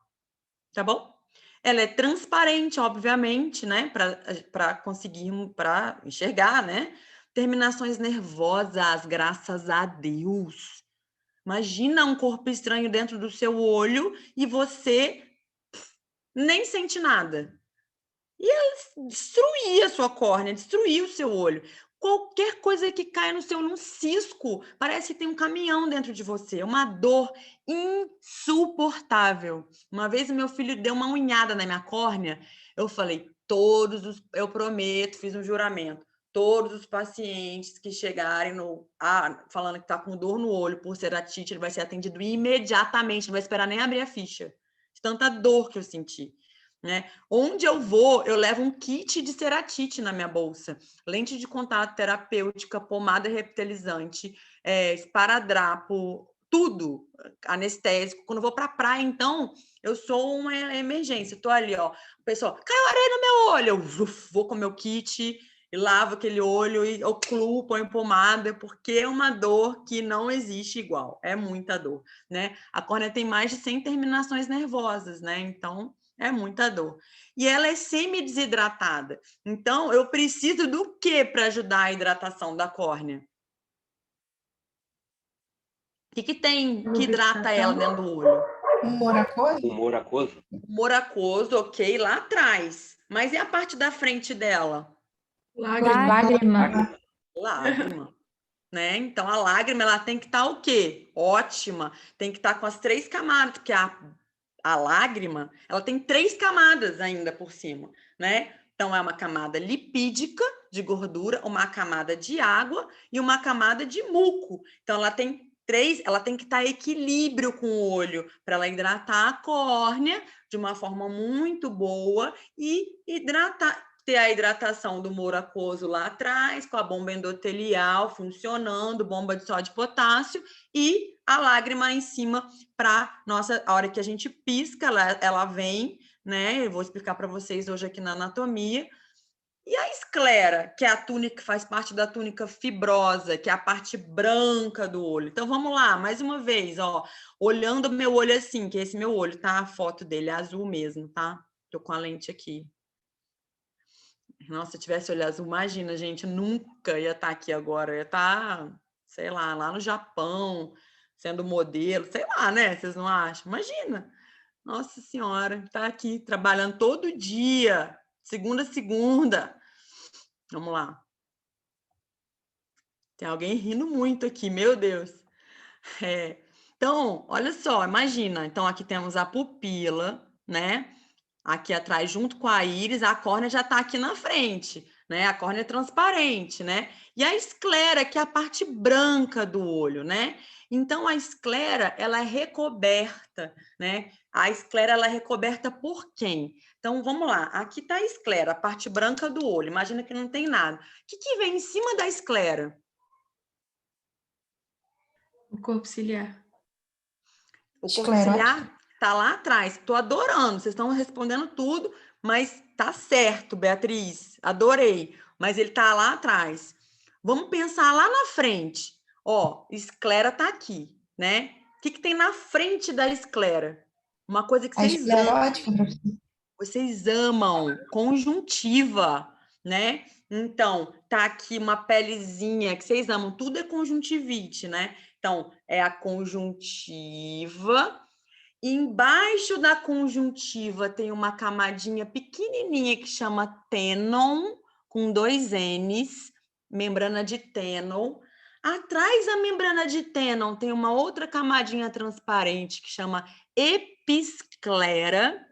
Tá bom? Ela é transparente, obviamente, né? Para conseguir, para enxergar, né? Terminações nervosas, graças a Deus. Imagina um corpo estranho dentro do seu olho e você nem sente nada. E ela destruía a sua córnea, destruía o seu olho. Qualquer coisa que caia no seu num cisco, parece que tem um caminhão dentro de você. Uma dor insuportável. Uma vez o meu filho deu uma unhada na minha córnea, eu falei, eu prometo, fiz um juramento, todos os pacientes que chegarem falando que está com dor no olho por ceratite, ele vai ser atendido imediatamente, não vai esperar nem abrir a ficha. De tanta dor que eu senti. Né? Onde eu vou, eu levo um kit de ceratite na minha bolsa. Lente de contato terapêutica, pomada revitalizante, esparadrapo, tudo. Anestésico. Quando eu vou para a praia, então, eu sou uma emergência. Estou ali, ó. O pessoal, caiu areia no meu olho. Eu vou com o meu kit e lavo aquele olho e ocluo, ponho pomada, porque é uma dor que não existe igual. É muita dor, né? A córnea tem mais de 100 terminações nervosas, né? Então, é muita dor. E ela é semi-desidratada. Então, eu preciso do quê para ajudar a hidratação da córnea? O que tem que hidrata ela dentro do olho? Humor aquoso? Humor aquoso? Humor aquoso, ok, lá atrás. Mas e a parte da frente dela? Lágrima. Lágrima. Né? Então, a lágrima ela tem que estar o quê? Ótima. Tem que estar com as 3 camadas, porque a lágrima, ela tem 3 camadas ainda por cima, né? Então, é uma camada lipídica de gordura, uma camada de água e uma camada de muco. Então, ela tem 3, ela tem que estar em equilíbrio com o olho para ela hidratar a córnea de uma forma muito boa e hidratar ter a hidratação do moro aquoso lá atrás, com a bomba endotelial funcionando, bomba de sódio e potássio, e a lágrima em cima para a hora que a gente pisca, ela vem, né? Eu vou explicar para vocês hoje aqui na anatomia. E a esclera, que é a túnica que faz parte da túnica fibrosa, que é a parte branca do olho. Então vamos lá, mais uma vez, ó, olhando o meu olho assim, que é esse meu olho, tá? A foto dele é azul mesmo, tá? Tô com a lente aqui. Nossa, se eu tivesse olho azul, imagina, gente, nunca ia estar aqui agora, ia estar, sei lá no Japão, sendo modelo, sei lá, né? Vocês não acham? Imagina. Nossa Senhora, tá aqui trabalhando todo dia, segunda a segunda. Vamos lá. Tem alguém rindo muito aqui, meu Deus. Então, olha só, imagina. Então, aqui temos a pupila, né? Aqui atrás, junto com a íris, a córnea já está aqui na frente, né? A córnea é transparente, né? E a esclera, que é a parte branca do olho, né? Então, a esclera, ela é recoberta, né? A esclera, ela é recoberta por quem? Então, vamos lá. Aqui está a esclera, a parte branca do olho. Imagina que não tem nada. O que vem em cima da esclera? O corpo ciliar. O corpo ciliar está lá atrás. Estou adorando. Vocês estão respondendo tudo, mas tá certo, Beatriz. Adorei. Mas ele está lá atrás. Vamos pensar lá na frente. Ó, esclera está aqui, né? O que tem na frente da esclera? Uma coisa que vocês amam. Vocês amam. Conjuntiva, né? Então, tá aqui uma pelezinha que vocês amam. Tudo é conjuntivite, né? Então, é a conjuntiva. Embaixo da conjuntiva tem uma camadinha pequenininha que chama tenon, com 2 N's, membrana de Tenon. Atrás da membrana de Tenon tem uma outra camadinha transparente que chama episclera.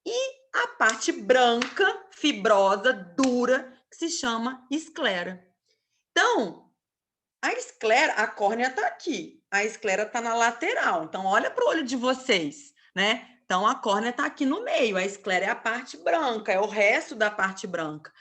E a parte branca, fibrosa, dura, que se chama esclera. Então, a esclera, a córnea está aqui, a esclera está na lateral. Então, olha para o olho de vocês, né? Então, a córnea está aqui no meio, a esclera é a parte branca, é o resto da parte branca.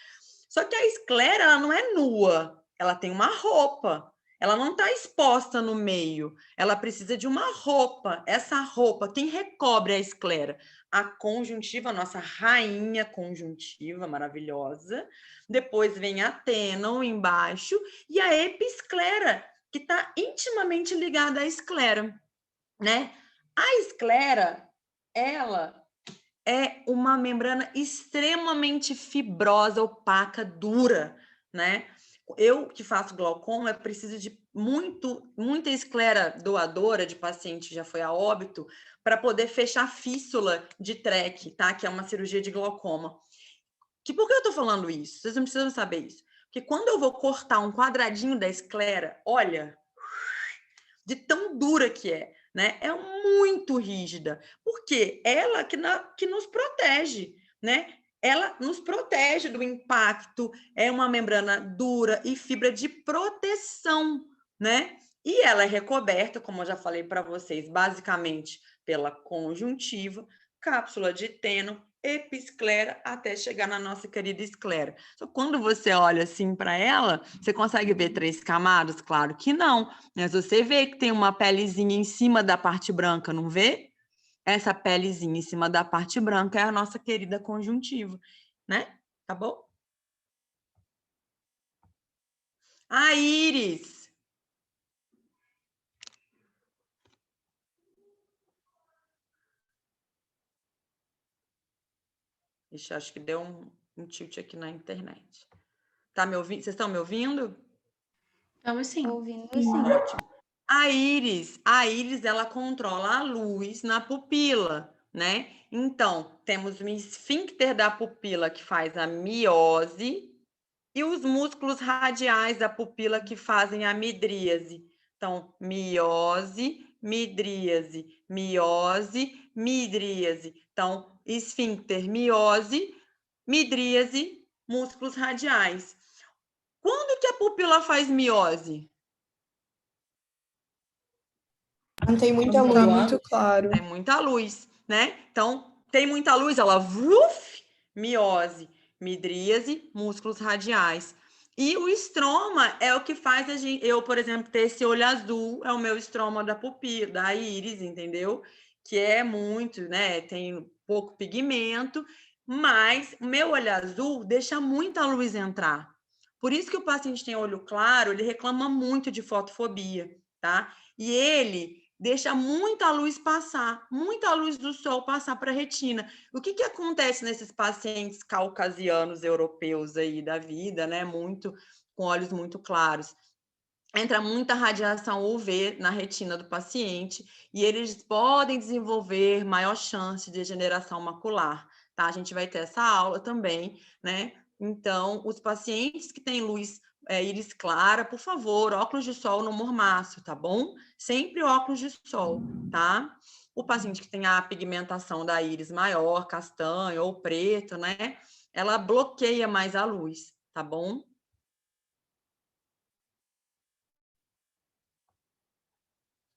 Só que a esclera, ela não é nua, ela tem uma roupa. Ela não está exposta no meio, ela precisa de uma roupa. Essa roupa, quem recobre a esclera? A conjuntiva, a nossa rainha conjuntiva maravilhosa. Depois vem a tenon embaixo e a episclera, que está intimamente ligada à esclera, né? A esclera, ela é uma membrana extremamente fibrosa, opaca, dura, né? Eu que faço glaucoma, eu preciso de muita esclera doadora de paciente que já foi a óbito para poder fechar fístula de TREC, tá? Que é uma cirurgia de glaucoma. Por que eu estou falando isso? Vocês não precisam saber isso. Porque quando eu vou cortar um quadradinho da esclera, olha, de tão dura que é, né? É muito rígida. Porque ela que nos protege, né? Ela nos protege do impacto, é uma membrana dura e fibra de proteção, né? E ela é recoberta, como eu já falei para vocês, basicamente pela conjuntiva, cápsula de Tenon, episclera, até chegar na nossa querida esclera. Só quando você olha assim para ela, você consegue ver 3 camadas? Claro que não, mas você vê que tem uma pelezinha em cima da parte branca, não vê? Essa pelezinha em cima da parte branca é a nossa querida conjuntiva, né? Tá bom? A íris. Ixi, acho que deu um tilt aqui na internet. Tá me ouvindo? Vocês estão me ouvindo? Estamos sim. Ouvindo sim. Ótimo. A íris, ela controla a luz na pupila, né? Então, temos o esfíncter da pupila que faz a miose e os músculos radiais da pupila que fazem a midríase. Então, miose, midríase, miose, midríase. Então, esfíncter, miose, midríase, músculos radiais. Quando que a pupila faz miose? Não tem muita luz. Tá muito claro. Tem muita luz, né? Então, tem muita luz, ela miose. midríase, músculos radiais. E o estroma é o que faz eu, por exemplo, ter esse olho azul, é o meu estroma da pupila, da íris, entendeu? Que é muito, né? Tem pouco pigmento, mas o meu olho azul deixa muita luz entrar. Por isso que o paciente tem olho claro, ele reclama muito de fotofobia, tá? E ele deixa muita luz passar, muita luz do sol passar para a retina. O que acontece nesses pacientes caucasianos europeus aí da vida, né? Muito, com olhos muito claros. Entra muita radiação UV na retina do paciente e eles podem desenvolver maior chance de degeneração macular, tá? A gente vai ter essa aula também, né? Então, os pacientes que têm luz íris clara, por favor, óculos de sol no mormaço, tá bom? Sempre óculos de sol, tá? O paciente que tem a pigmentação da íris maior, castanho ou preto, né? Ela bloqueia mais a luz, tá bom?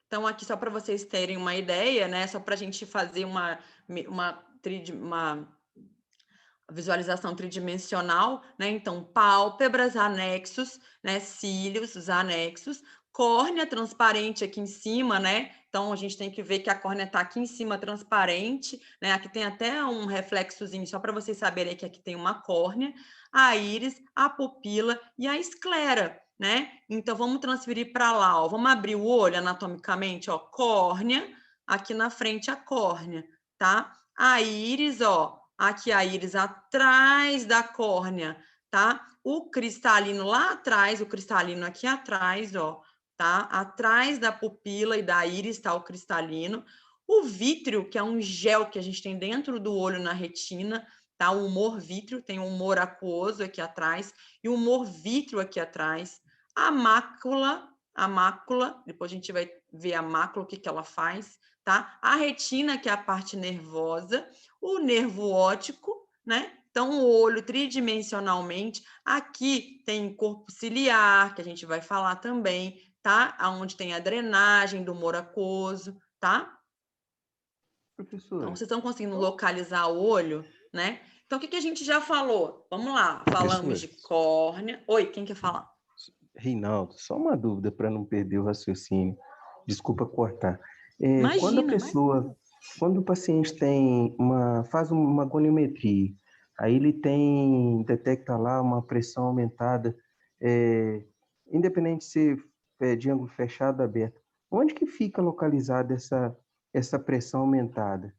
Então, aqui só para vocês terem uma ideia, né? Só para a gente fazer uma visualização tridimensional, né? Então, pálpebras, anexos, né? Cílios, os anexos, córnea transparente aqui em cima, né? Então, a gente tem que ver que a córnea está aqui em cima transparente, né? Aqui tem até um reflexozinho, só para vocês saberem que aqui tem uma córnea, a íris, a pupila e a esclera, né? Então, vamos transferir para lá, ó. Vamos abrir o olho anatomicamente, ó, córnea, aqui na frente a córnea, tá? A íris, ó, aqui a íris atrás da córnea, tá? O cristalino lá atrás, o cristalino aqui atrás, ó, tá? Atrás da pupila e da íris tá o cristalino. O vítreo, que é um gel que a gente tem dentro do olho na retina, tá? O humor vítreo, tem um humor aquoso aqui atrás e o humor vítreo aqui atrás. A mácula, depois a gente vai ver a mácula, o que ela faz, tá? A retina, que é a parte nervosa, o nervo óptico, né? Então, o olho tridimensionalmente. Aqui tem corpo ciliar, que a gente vai falar também, tá? Onde tem a drenagem do humor aquoso, tá? Professora. Então, vocês estão conseguindo localizar o olho, né? Então, o que a gente já falou? Vamos lá, falamos de córnea. Oi, quem quer falar? Reinaldo, só uma dúvida para não perder o raciocínio. Desculpa cortar. Imagina, quando o paciente faz uma goniometria, aí ele detecta lá uma pressão aumentada, independente de ser de ângulo fechado ou aberto, onde que fica localizada essa pressão aumentada?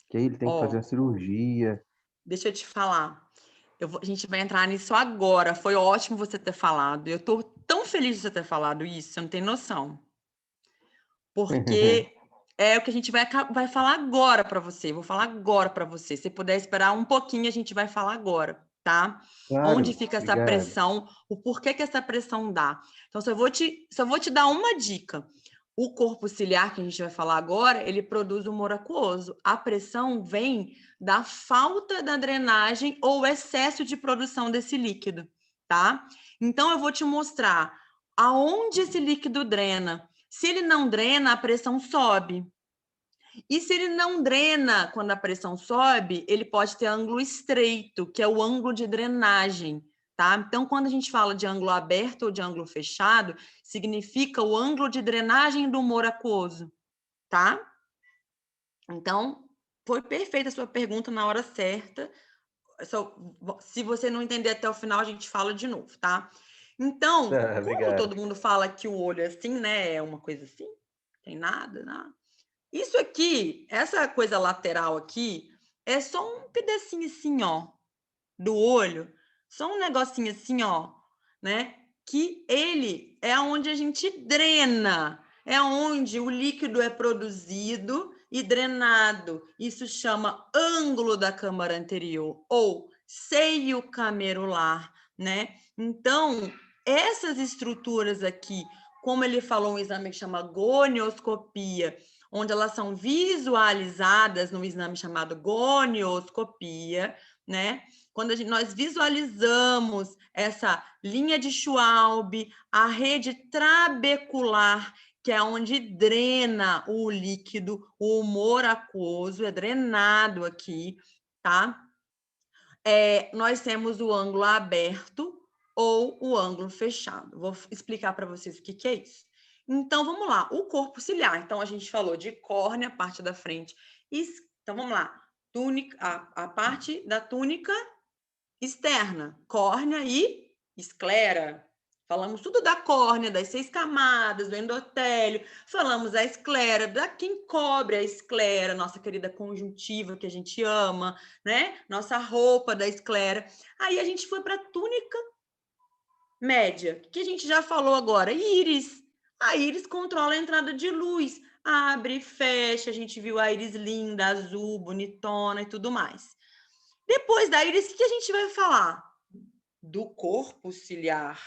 Que aí ele tem que fazer a cirurgia. Deixa eu te falar. A gente vai entrar nisso agora. Foi ótimo você ter falado. Eu estou tão feliz de você ter falado isso, você não tem noção. Porque é o que a gente vai falar agora para você. Vou falar agora para você. Se puder esperar um pouquinho, a gente vai falar agora, tá? Claro, onde fica essa obrigado. pressão, o porquê que essa pressão dá. Então, só vou te dar uma dica. O corpo ciliar, que a gente vai falar agora, ele produz humor aquoso. A pressão vem da falta da drenagem ou excesso de produção desse líquido, tá? Então, eu vou te mostrar aonde esse líquido drena. Se ele não drena, a pressão sobe. E se ele não drena quando a pressão sobe, ele pode ter ângulo estreito, que é o ângulo de drenagem, tá? Então, quando a gente fala de ângulo aberto ou de ângulo fechado, significa o ângulo de drenagem do humor aquoso, tá? Então, foi perfeita a sua pergunta na hora certa. Se você não entender até o final, a gente fala de novo, tá? Então, como todo mundo fala que o olho é assim, né? É uma coisa assim, tem nada, nada. Isso aqui, essa coisa lateral aqui, é só um pedacinho assim, ó, do olho, só um negocinho assim, ó, né? Que ele é onde a gente drena, é onde o líquido é produzido e drenado. Isso chama ângulo da câmara anterior ou seio camerular, né? Então, essas estruturas aqui, como ele falou, um exame que chama gonioscopia, onde elas são visualizadas no exame chamado gonioscopia, né? Quando nós visualizamos essa linha de Schwalbe, a rede trabecular, que é onde drena o líquido, o humor aquoso, é drenado aqui, tá? nós temos o ângulo aberto ou o ângulo fechado. Vou explicar para vocês o que é isso. Então, vamos lá. O corpo ciliar. Então, a gente falou de córnea, parte da frente. Então, vamos lá. Túnica, a parte da túnica externa, córnea e esclera. Falamos tudo da córnea, das 6 camadas, do endotélio. Falamos da esclera, da quem cobre a esclera, nossa querida conjuntiva que a gente ama, né? Nossa roupa da esclera. Aí a gente foi para a túnica média, que a gente já falou agora, íris. A íris controla a entrada de luz, abre e fecha. A gente viu a íris linda, azul, bonitona e tudo mais. Depois da íris, o que a gente vai falar? Do corpo ciliar.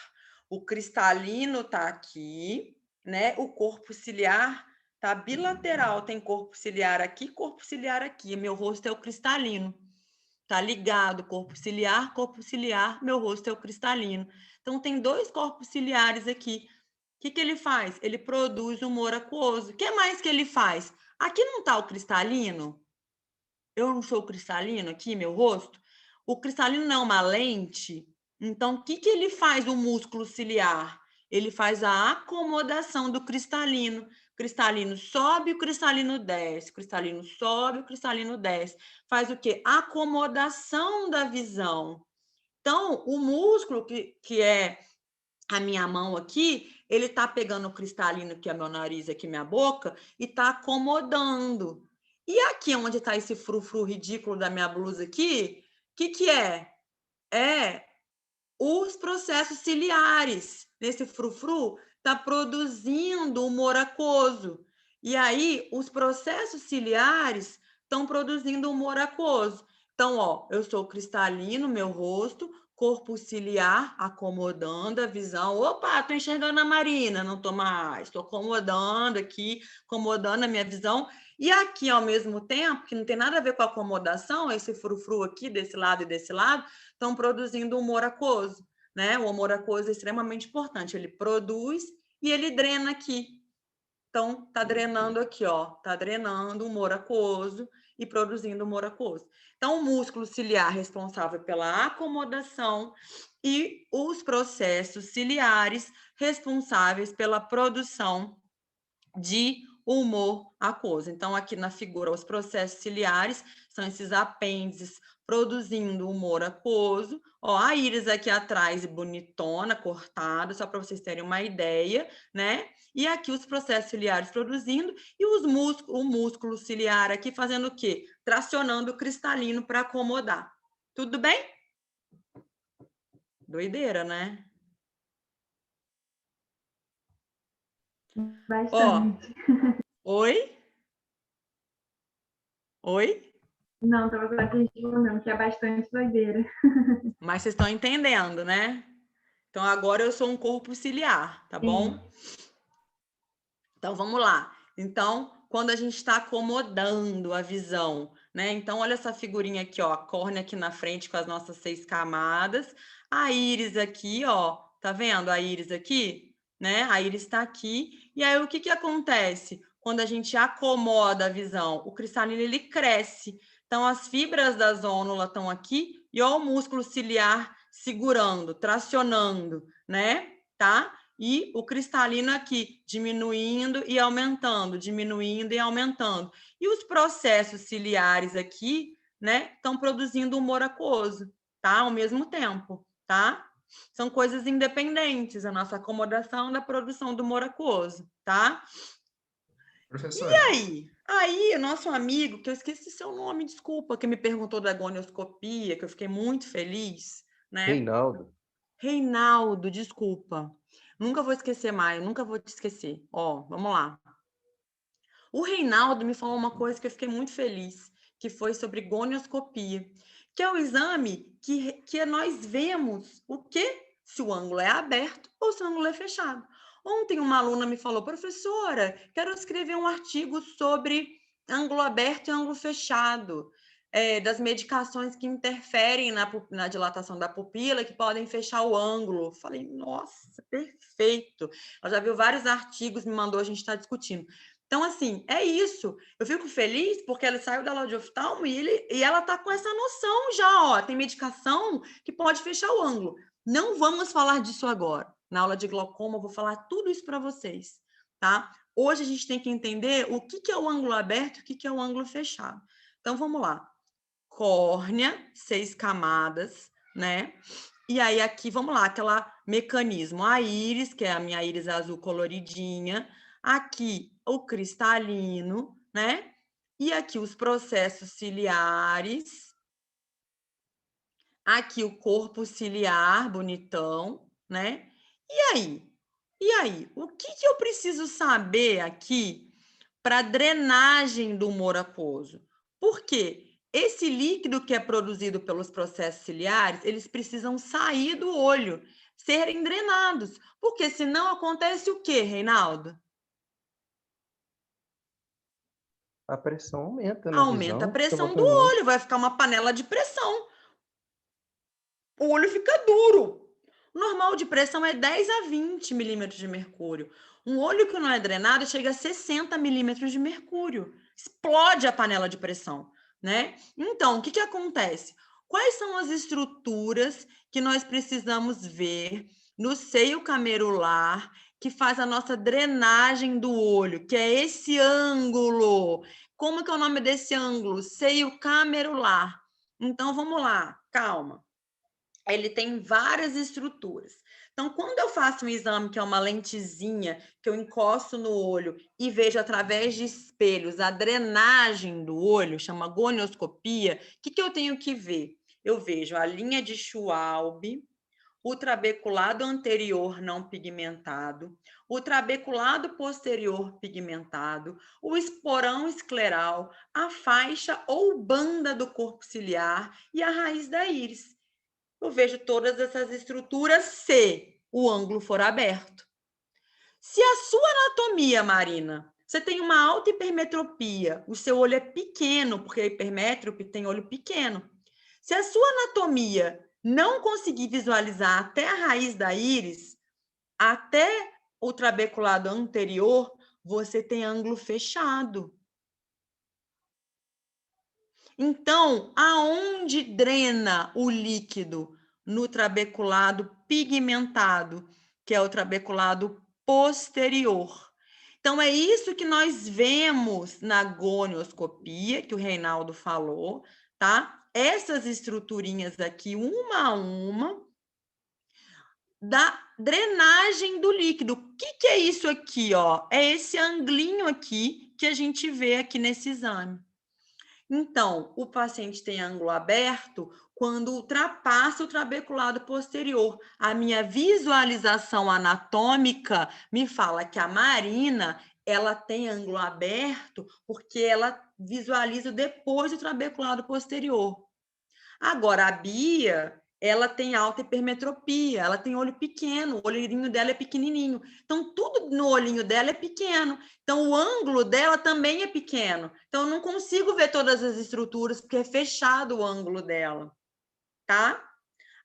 O cristalino está aqui, né? O corpo ciliar está bilateral, tem corpo ciliar aqui, corpo ciliar aqui. Meu rosto é o cristalino. Tá ligado, corpo ciliar, meu rosto é o cristalino. Então, tem 2 corpos ciliares aqui. O que ele faz? Ele produz humor aquoso. O que mais que ele faz? Aqui não está o cristalino? Eu não sou cristalino aqui, meu rosto? O cristalino não é uma lente. Então, o que ele faz, o músculo ciliar? Ele faz a acomodação do cristalino. O cristalino sobe, o cristalino desce. O cristalino sobe, o cristalino desce. Faz o quê? Acomodação da visão. Então, o músculo que é a minha mão aqui, ele está pegando o cristalino, que é meu nariz, aqui minha boca, e está acomodando. E aqui, onde está esse frufru ridículo da minha blusa aqui, o que é? É os processos ciliares. Nesse frufru, está produzindo humor aquoso. E aí, os processos ciliares estão produzindo humor aquoso. Então, ó, eu sou cristalino, meu rosto, corpo ciliar acomodando a visão. Opa, estou enxergando a Marina, não estou mais. Estou acomodando aqui, acomodando a minha visão. E aqui, ao mesmo tempo, que não tem nada a ver com a acomodação, esse frufru aqui, desse lado e desse lado, estão produzindo humor aquoso, né? O humor aquoso é extremamente importante. Ele produz e ele drena aqui. Então, tá drenando aqui, ó. Tá drenando o humor aquoso e produzindo humor aquoso. Então, o músculo ciliar responsável pela acomodação e os processos ciliares responsáveis pela produção de humor aquoso. Então, aqui na figura, os processos ciliares são esses apêndices produzindo humor aquoso. Ó, a íris aqui atrás, bonitona, cortada, só para vocês terem uma ideia, né? E aqui os processos ciliares produzindo e o músculo ciliar aqui fazendo o quê? Tracionando o cristalino para acomodar. Tudo bem? Doideira, né? Bastante. Ó, oi? Oi? Não, estava respondendo que é bastante doideira. Mas vocês estão entendendo, né? Então, agora eu sou um corpo ciliar, tá bom? Então, vamos lá. Então, quando a gente está acomodando a visão, né? Então, olha essa figurinha aqui, ó. A córnea aqui na frente com as nossas 6 camadas. A íris aqui, ó. Tá vendo a íris aqui? Né? A íris está aqui. E aí, o que acontece? Quando a gente acomoda a visão, o cristalino, ele cresce. Então, as fibras da zônula estão aqui e ó, o músculo ciliar segurando, tracionando, né? Tá? E o cristalino aqui diminuindo e aumentando, diminuindo e aumentando. E os processos ciliares aqui, né, estão produzindo humor aquoso, tá? Ao mesmo tempo, tá? São coisas independentes, a nossa acomodação da produção do humor aquoso, tá? Professora. E aí? Aí, o nosso amigo, que eu esqueci seu nome, desculpa, que me perguntou da gonioscopia, que eu fiquei muito feliz, né? Reinaldo. Reinaldo, desculpa. Nunca vou esquecer mais, nunca vou te esquecer. Ó, vamos lá. O Reinaldo me falou uma coisa que eu fiquei muito feliz, que foi sobre gonioscopia, que é o exame que nós vemos o quê? Se o ângulo é aberto ou se o ângulo é fechado. Ontem uma aluna me falou, professora, quero escrever um artigo sobre ângulo aberto e ângulo fechado. Das medicações que interferem na dilatação da pupila, que podem fechar o ângulo. Falei, nossa, perfeito. Ela já viu vários artigos, me mandou, a gente está discutindo. Então, assim, é isso. Eu fico feliz porque ela saiu da aula de oftalmo e ela tá com essa noção já, ó. Tem medicação que pode fechar o ângulo. Não vamos falar disso agora. Na aula de glaucoma, eu vou falar tudo isso para vocês, tá? Hoje a gente tem que entender o que é o ângulo aberto e o que é o ângulo fechado. Então, vamos lá. Córnea, 6 camadas, né? E aí, aqui, vamos lá, aquela mecanismo. A íris, que é a minha íris azul coloridinha. Aqui, o cristalino, né? E aqui, os processos ciliares. Aqui, o corpo ciliar, bonitão, né? E aí? E aí? O que eu preciso saber aqui para drenagem do humor aquoso? Por quê? Esse líquido que é produzido pelos processos ciliares, eles precisam sair do olho, serem drenados. Porque senão acontece o quê, Reinaldo? A pressão aumenta na Aumenta a visão, pressão do provavelmente. olho, vai ficar uma panela de pressão. O olho fica duro. O normal de pressão é 10 a 20 milímetros de mercúrio. Um olho que não é drenado chega a 60 milímetros de mercúrio. Explode a panela de pressão, né? Então, o que acontece? Quais são as estruturas que nós precisamos ver no seio camerular que faz a nossa drenagem do olho, que é esse ângulo? Como que é o nome desse ângulo? Seio camerular. Então, vamos lá, calma. Ele tem várias estruturas. Então, quando eu faço um exame que é uma lentezinha, que eu encosto no olho e vejo através de espelhos a drenagem do olho, chama gonioscopia, o que eu tenho que ver? Eu vejo a linha de Schwalbe, o trabeculado anterior não pigmentado, o trabeculado posterior pigmentado, o esporão escleral, a faixa ou banda do corpo ciliar e a raiz da íris. Eu vejo todas essas estruturas se o ângulo for aberto. Se a sua anatomia, Marina, você tem uma alta hipermetropia, o seu olho é pequeno, porque a hipermétrope tem olho pequeno. Se a sua anatomia não conseguir visualizar até a raiz da íris, até o trabeculado anterior, você tem ângulo fechado. Então, aonde drena o líquido? No trabeculado pigmentado, que é o trabeculado posterior. Então, é isso que nós vemos na gonioscopia, que o Reinaldo falou, tá? Essas estruturinhas aqui, uma a uma, da drenagem do líquido. O que é isso aqui, ó? É esse anglinho aqui que a gente vê aqui nesse exame. Então, o paciente tem ângulo aberto quando ultrapassa o trabeculado posterior. A minha visualização anatômica me fala que a Marina, ela tem ângulo aberto porque ela visualiza depois do trabeculado posterior. Agora, a Bia, ela tem alta hipermetropia, ela tem olho pequeno, o olhinho dela é pequenininho. Então, tudo no olhinho dela é pequeno. Então, o ângulo dela também é pequeno. Então, eu não consigo ver todas as estruturas, porque é fechado o ângulo dela, tá?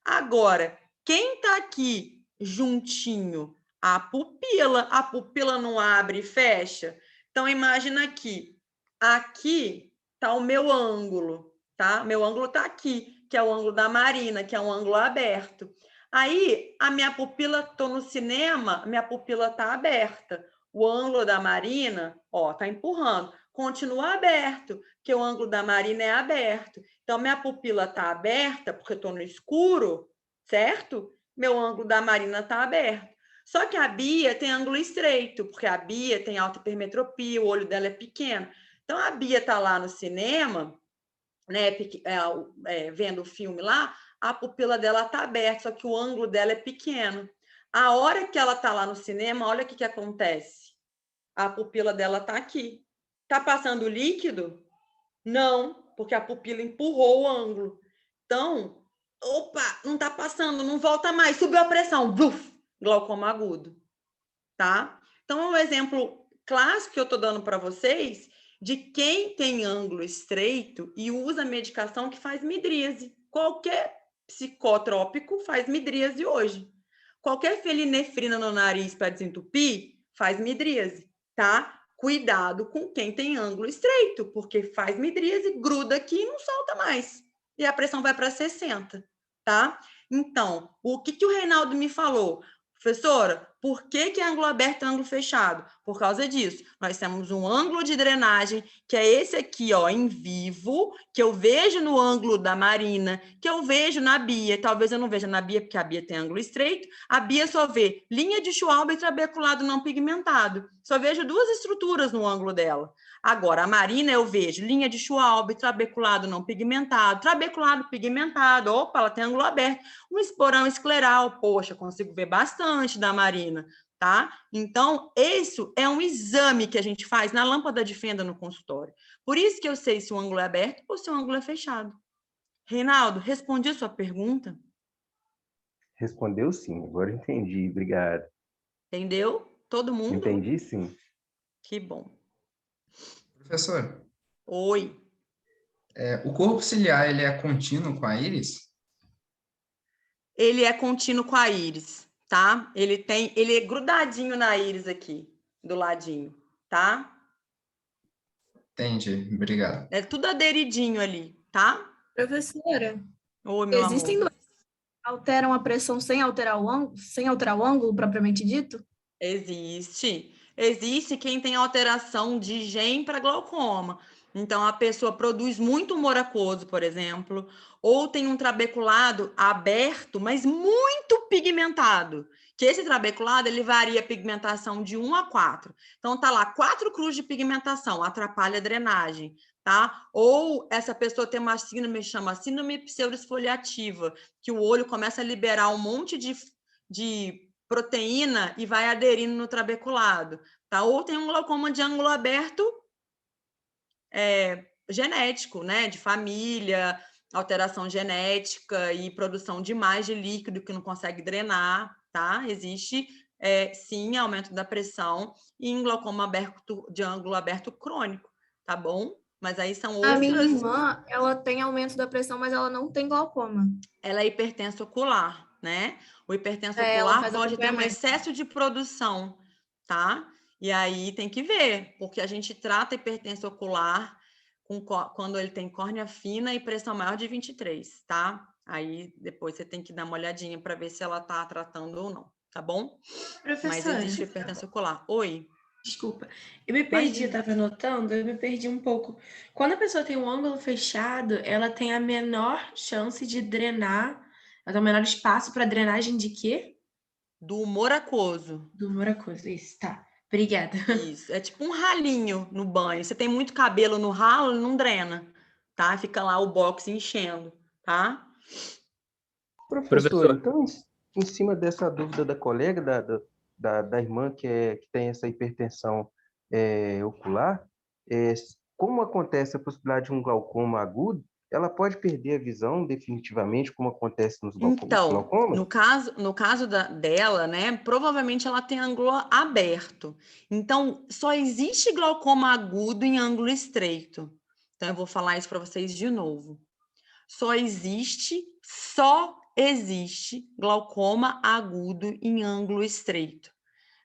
Agora, quem está aqui juntinho? A pupila não abre e fecha? Então, imagina aqui. Aqui está o meu ângulo, tá? Meu ângulo está aqui, que é o ângulo da Marina, que é um ângulo aberto. Aí, a minha pupila, estou no cinema, minha pupila está aberta. O ângulo da Marina, ó, está empurrando. Continua aberto, que o ângulo da Marina é aberto. Então, minha pupila está aberta, porque eu estou no escuro, certo? Meu ângulo da Marina está aberto. Só que a Bia tem ângulo estreito, porque a Bia tem alta hipermetropia, o olho dela é pequeno. Então, a Bia está lá no cinema, né, vendo o filme lá, a pupila dela está aberta, só que o ângulo dela é pequeno. A hora que ela está lá no cinema, olha o que acontece. A pupila dela está aqui. Está passando líquido? Não, porque a pupila empurrou o ângulo. Então, opa, não está passando, não volta mais, subiu a pressão, bluf, glaucoma agudo, tá? Então, é um exemplo clássico que eu estou dando para vocês de quem tem ângulo estreito e usa medicação que faz midríase. Qualquer psicotrópico faz midríase hoje. Qualquer felinefrina no nariz para desentupir faz midríase, tá? Cuidado com quem tem ângulo estreito, porque faz midríase, gruda aqui e não solta mais. E a pressão vai para 60, tá? Então, o que o Reinaldo me falou? Professora, por que ângulo aberto e ângulo fechado? Por causa disso. Nós temos um ângulo de drenagem, que é esse aqui, ó, em vivo, que eu vejo no ângulo da Marina, que eu vejo na Bia. Talvez eu não veja na Bia, porque a Bia tem ângulo estreito. A Bia só vê linha de Schwalbe e trabeculado não pigmentado. Só vejo duas estruturas no ângulo dela. Agora, a Marina eu vejo linha de Schwalbe, trabeculado não pigmentado, trabeculado pigmentado, opa, ela tem ângulo aberto, um esporão escleral, poxa, consigo ver bastante da Marina, tá? Então, isso é um exame que a gente faz na lâmpada de fenda no consultório. Por isso que eu sei se o ângulo é aberto ou se o ângulo é fechado. Reinaldo, respondi a sua pergunta? Respondeu sim, agora entendi, obrigado. Entendeu? Todo mundo? Entendi sim. Que bom. Professor, Oi. o corpo ciliar, ele é contínuo com a íris? Ele é contínuo com a íris, tá? Ele é grudadinho na íris aqui, do ladinho, tá? Entendi, obrigado. É tudo aderidinho ali, tá? Professora, Oi, meu existem amor. doenças que alteram a pressão sem alterar o ângulo propriamente dito? Existe. Existe quem tem alteração de gene para glaucoma. Então, a pessoa produz muito humor aquoso, por exemplo, ou tem um trabeculado aberto, mas muito pigmentado. Que esse trabeculado, ele varia a pigmentação de 1 a 4. Então, tá lá, 4 cruzes de pigmentação, atrapalha a drenagem, tá? Ou essa pessoa tem uma síndrome, chama síndrome pseudoesfoliativa, que o olho começa a liberar um monte de proteína e vai aderindo no trabeculado, tá? Ou tem um glaucoma de ângulo aberto genético, né? De família, alteração genética e produção demais de líquido que não consegue drenar, tá? Existe, sim, aumento da pressão e em glaucoma de ângulo aberto crônico, tá bom? Mas aí são outras... A minha irmã, ela tem aumento da pressão, mas ela não tem glaucoma. Ela é hipertensa ocular, né? O hipertenso Ela ocular faz pode ter um acompanhamento. excesso de produção, tá? E aí tem que ver, porque a gente trata hipertenso ocular quando ele tem córnea fina e pressão maior de 23, tá? Aí depois você tem que dar uma olhadinha para ver se ela tá tratando ou não, tá bom? Mas Professora, existe hipertenso ocular. Oi? desculpa. Eu me perdi, eu estava anotando, eu me perdi um pouco. Quando a pessoa tem um ângulo fechado, ela tem a menor chance de drenar, ela tem o menor espaço para drenagem de quê? Do humor aquoso. Do humor aquoso, isso, tá. Obrigada. Isso, é tipo um ralinho no banho. Você tem muito cabelo no ralo, não drena, tá? Fica lá o box enchendo, tá? Professor, então, em cima dessa dúvida da colega, da irmã que tem essa hipertensão ocular, como acontece a possibilidade de um glaucoma agudo, ela pode perder a visão definitivamente, como acontece nos glaucomas? No caso dela, né, provavelmente ela tem ângulo aberto. Então, só existe glaucoma agudo em ângulo estreito. Então, eu vou falar isso para vocês de novo. Só existe glaucoma agudo em ângulo estreito.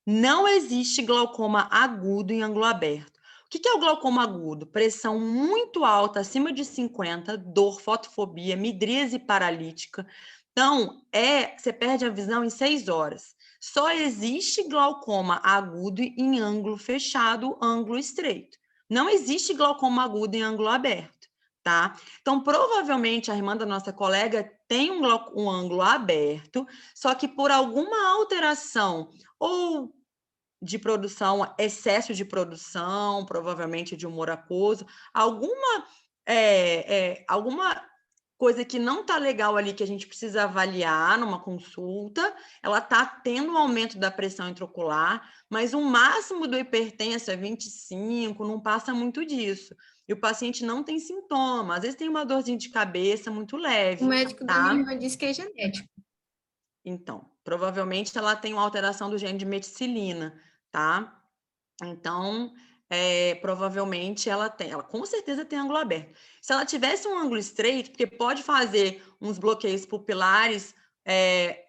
Não existe glaucoma agudo em ângulo aberto. O que é o glaucoma agudo? Pressão muito alta, acima de 50, dor, fotofobia, midríase paralítica. Então, você perde a visão em 6 horas. Só existe glaucoma agudo em ângulo fechado, ângulo estreito. Não existe glaucoma agudo em ângulo aberto, tá? Então, provavelmente, a irmã da nossa colega tem um ângulo aberto, só que por alguma alteração ou de produção, excesso de produção, provavelmente de humor aquoso, alguma coisa que não está legal ali, que a gente precisa avaliar numa consulta, ela está tendo um aumento da pressão intraocular, mas o máximo do hipertenso é 25, não passa muito disso. E o paciente não tem sintoma, às vezes tem uma dorzinha de cabeça muito leve. O médico da minha irmã disse que é genético. Então, provavelmente ela tem uma alteração do gene de meticilina, tá? Então, provavelmente ela com certeza tem ângulo aberto. Se ela tivesse um ângulo estreito, porque pode fazer uns bloqueios pupilares,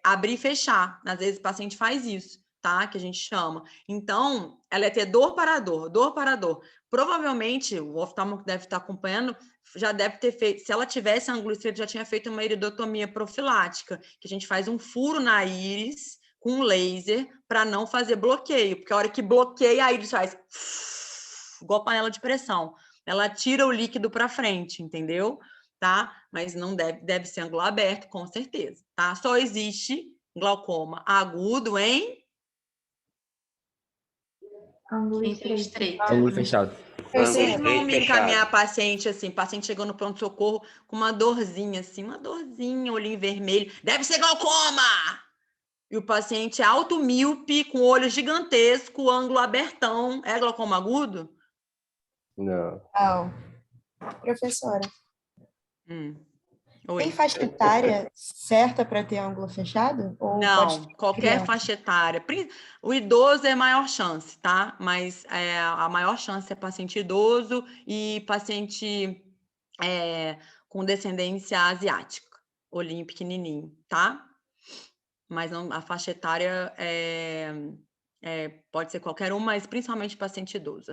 abrir e fechar. Às vezes o paciente faz isso, tá? Que a gente chama. Então, ela ia ter dor para dor, dor para dor. Provavelmente, o oftalmo que deve estar acompanhando já deve ter feito, se ela tivesse ângulo estreito, já tinha feito uma iridotomia profilática, que a gente faz um furo na íris com um laser para não fazer bloqueio, porque a hora que bloqueia, a íris faz igual panela de pressão. Ela tira o líquido para frente, entendeu? Tá? Mas não deve ser ângulo aberto, com certeza, tá? Só existe glaucoma agudo em Ângulo estreito. Ângulo fechado. Vocês vão me encaminhar a paciente assim, paciente chegando no pronto-socorro com uma dorzinha assim, uma dorzinha, olhinho vermelho, deve ser glaucoma! E o paciente é alto míope, com olho gigantesco, ângulo abertão, é glaucoma agudo? Não. Não. Professora, Oi. tem faixa etária certa para ter ângulo fechado? Ou Não, pode qualquer criança? faixa etária. O idoso é maior chance, tá? Mas a maior chance é paciente idoso e paciente com descendência asiática, olhinho pequenininho, tá? Mas não, a faixa etária pode ser qualquer um, mas principalmente paciente idoso.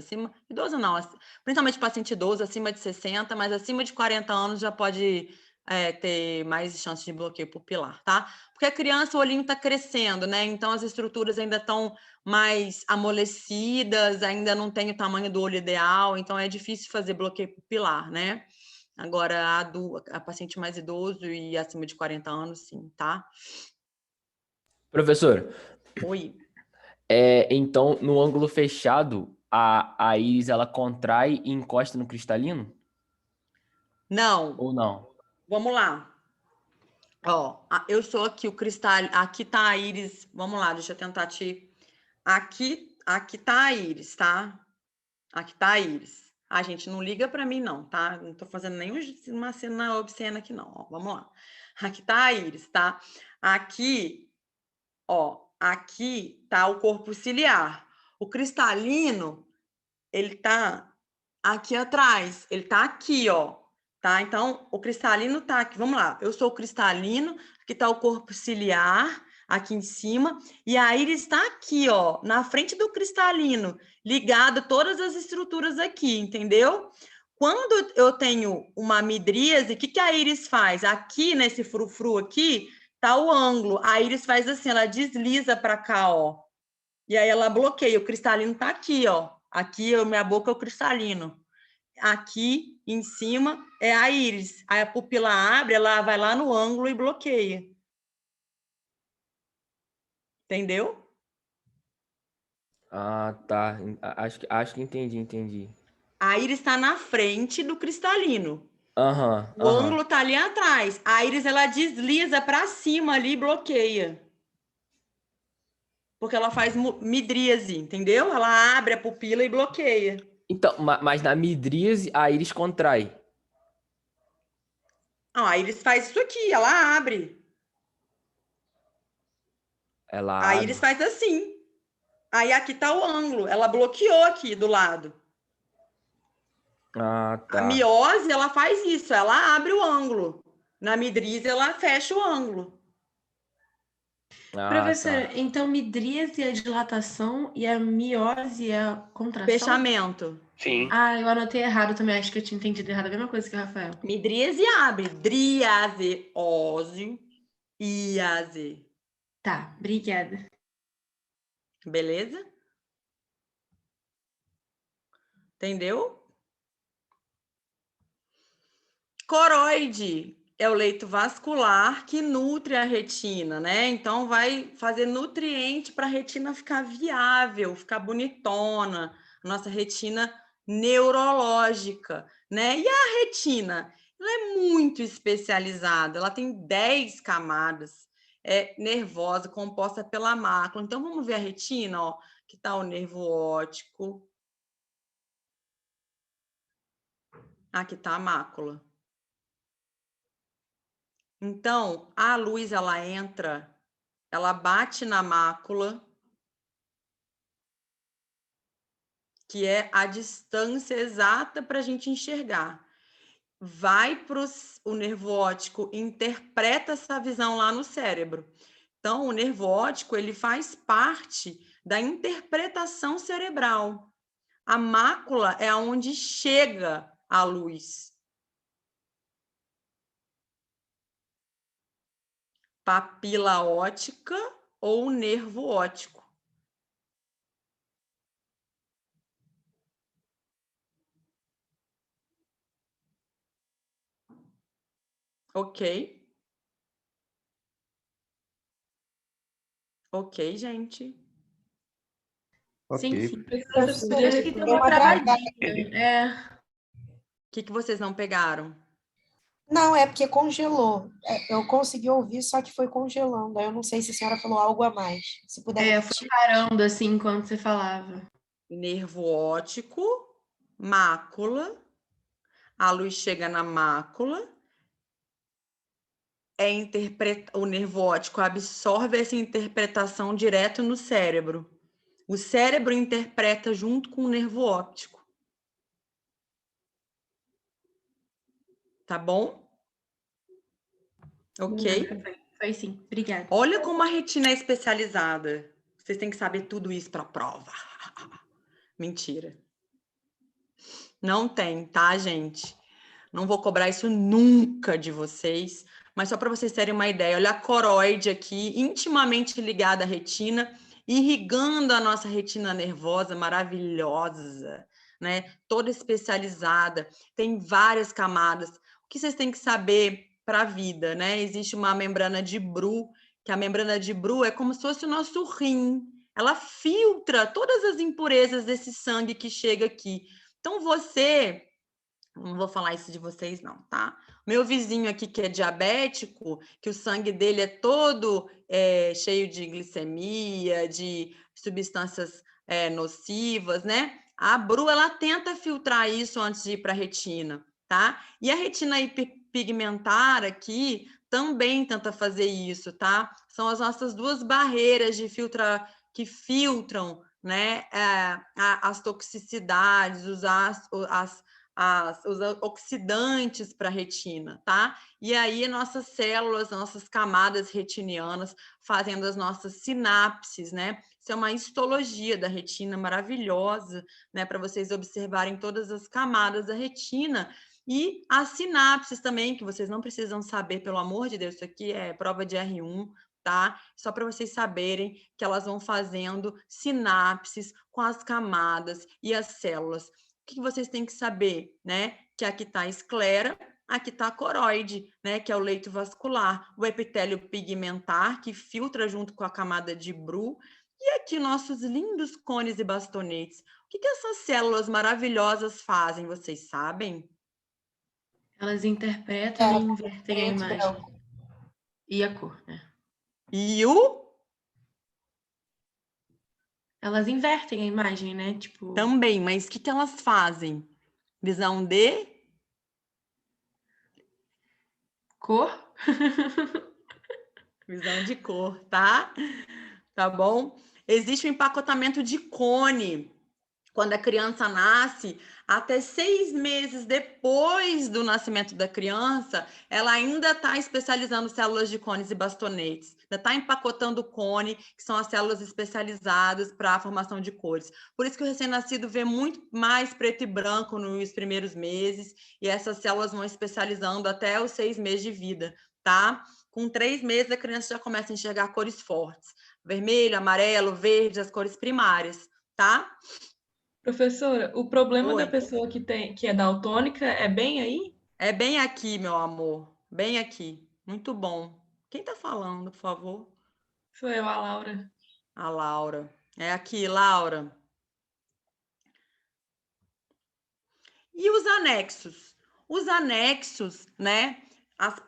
Idoso não, principalmente paciente idoso acima de 60, mas acima de 40 anos já pode ter mais chance de bloqueio pupilar, tá? Porque a criança, o olhinho está crescendo, né? Então as estruturas ainda estão mais amolecidas, ainda não tem o tamanho do olho ideal, então é difícil fazer bloqueio pupilar, né? Agora, a paciente mais idoso e acima de 40 anos, sim, tá? Professor. Oi. Então, no ângulo fechado, a íris ela contrai e encosta no cristalino? Não. Ou não? Vamos lá. Ó, eu sou aqui o cristal, aqui tá a íris. Vamos lá, deixa eu tentar te. Aqui tá a íris, tá? Aqui tá a íris. Gente, não liga para mim não, tá? Não tô fazendo nenhuma cena obscena aqui não, ó. Vamos lá. Aqui tá a íris, tá? Aqui, ó, aqui tá o corpo ciliar. O cristalino, ele tá aqui atrás, ele tá aqui, ó. Tá? Então, o cristalino tá aqui. Vamos lá. Eu sou o cristalino, aqui tá o corpo ciliar, aqui em cima, e a íris está aqui, ó, na frente do cristalino, ligado todas as estruturas aqui, entendeu? Quando eu tenho uma midríase, o que a íris faz? Aqui, nesse frufru aqui, tá o ângulo. A íris faz assim, ela desliza para cá, ó. E aí ela bloqueia. O cristalino tá aqui, ó. Aqui, minha boca é o cristalino. Aqui em cima é a íris. Aí a pupila abre, ela vai lá no ângulo e bloqueia. Entendeu? Ah, tá. Acho que entendi. A íris está na frente do cristalino. O Aham. ângulo tá ali atrás. A íris ela desliza para cima ali e bloqueia. Porque ela faz midríase, entendeu? Ela abre a pupila e bloqueia. Então, mas na midríase a íris contrai. A íris faz isso aqui, ela abre. A íris faz assim. Aí aqui tá o ângulo. Ela bloqueou aqui do lado. Ah, tá. A miose, ela faz isso. Ela abre o ângulo. Na midríase, ela fecha o ângulo. Professora, então midríase é a dilatação e a miose é a contração? Fechamento. Sim. Eu anotei errado também. Acho que eu tinha entendido errado. A mesma coisa que o Rafael. Midríase abre. Driase, óseo, íase. Tá, obrigada. Beleza? Entendeu? Coroide é o leito vascular que nutre a retina, né? Então, vai fazer nutriente para a retina ficar viável, ficar bonitona, nossa retina neurológica, né? E a retina? Ela é muito especializada, ela tem 10 camadas, é nervosa, composta pela mácula. Então, vamos ver a retina, ó, que tá o nervo óptico. Aqui tá a mácula. Então, a luz, ela entra, ela bate na mácula, que é a distância exata para a gente enxergar. Vai para o nervo óptico, interpreta essa visão lá no cérebro. Então, o nervo óptico, ele faz parte da interpretação cerebral. A mácula é onde chega a luz. Papila óptica ou nervo óptico. Ok. Ok, gente. Sim, Ok. sim. Professora, Acho que tem deu uma uma travada. travadinha. É. O que vocês não pegaram? Não, é porque congelou. Eu consegui ouvir, só que foi congelando. Aí eu não sei se a senhora falou algo a mais. Se puder Foi repetir. parando assim enquanto você falava. Nervo óptico, mácula. A luz chega na mácula. O nervo óptico absorve essa interpretação direto no cérebro. O cérebro interpreta junto com o nervo óptico. Tá bom? Ok? Foi sim. Obrigada. Olha como a retina é especializada. Vocês têm que saber tudo isso para a prova. Mentira. Não tem, tá, gente? Não vou cobrar isso nunca de vocês, mas só para vocês terem uma ideia. Olha a coroide aqui, intimamente ligada à retina, irrigando a nossa retina nervosa maravilhosa, né? Toda especializada, tem várias camadas. O que vocês têm que saber para a vida, né? Existe uma membrana de Bru, que a membrana de Bru é como se fosse o nosso rim. Ela filtra todas as impurezas desse sangue que chega aqui. Então, não vou falar isso de vocês, não, tá? Meu vizinho aqui, que é diabético, que o sangue dele é todo cheio de glicemia, de substâncias nocivas, né? A Bru, ela tenta filtrar isso antes de ir para a retina, tá? E a retina hiperpigmentar aqui também tenta fazer isso, tá? São as nossas duas barreiras que filtram, né, as toxicidades, os oxidantes para a retina, tá? E aí nossas células, nossas camadas retinianas fazendo as nossas sinapses, né? Isso é uma histologia da retina maravilhosa, né? Para vocês observarem todas as camadas da retina e as sinapses também, que vocês não precisam saber, pelo amor de Deus, isso aqui é prova de R1, tá? Só para vocês saberem que elas vão fazendo sinapses com as camadas e as células. O que vocês têm que saber, né? Que aqui está a esclera, aqui está a coroide, né? Que é o leito vascular, o epitélio pigmentar, que filtra junto com a camada de Bru, e aqui nossos lindos cones e bastonetes. O que essas células maravilhosas fazem, vocês sabem? Elas interpretam e invertem a imagem. Branco. E a cor, né? E o? Elas invertem a imagem, né? Tipo... Também, mas o que elas fazem? Visão de? Cor? Visão de cor, tá? Tá bom? Existe um empacotamento de cone. Quando a criança nasce, até 6 meses depois do nascimento da criança, ela ainda está especializando células de cones e bastonetes. Ainda está empacotando o cone, que são as células especializadas para a formação de cores. Por isso que o recém-nascido vê muito mais preto e branco nos primeiros meses, e essas células vão especializando até os 6 meses de vida, tá? Com 3 meses, a criança já começa a enxergar cores fortes. Vermelho, amarelo, verde, as cores primárias, tá? Professora, o problema Oi. da pessoa que é daltônica é bem aí? É bem aqui, meu amor. Bem aqui. Muito bom. Quem tá falando, por favor? Sou eu, a Laura. A Laura. É aqui, Laura. E os anexos? Os anexos, né?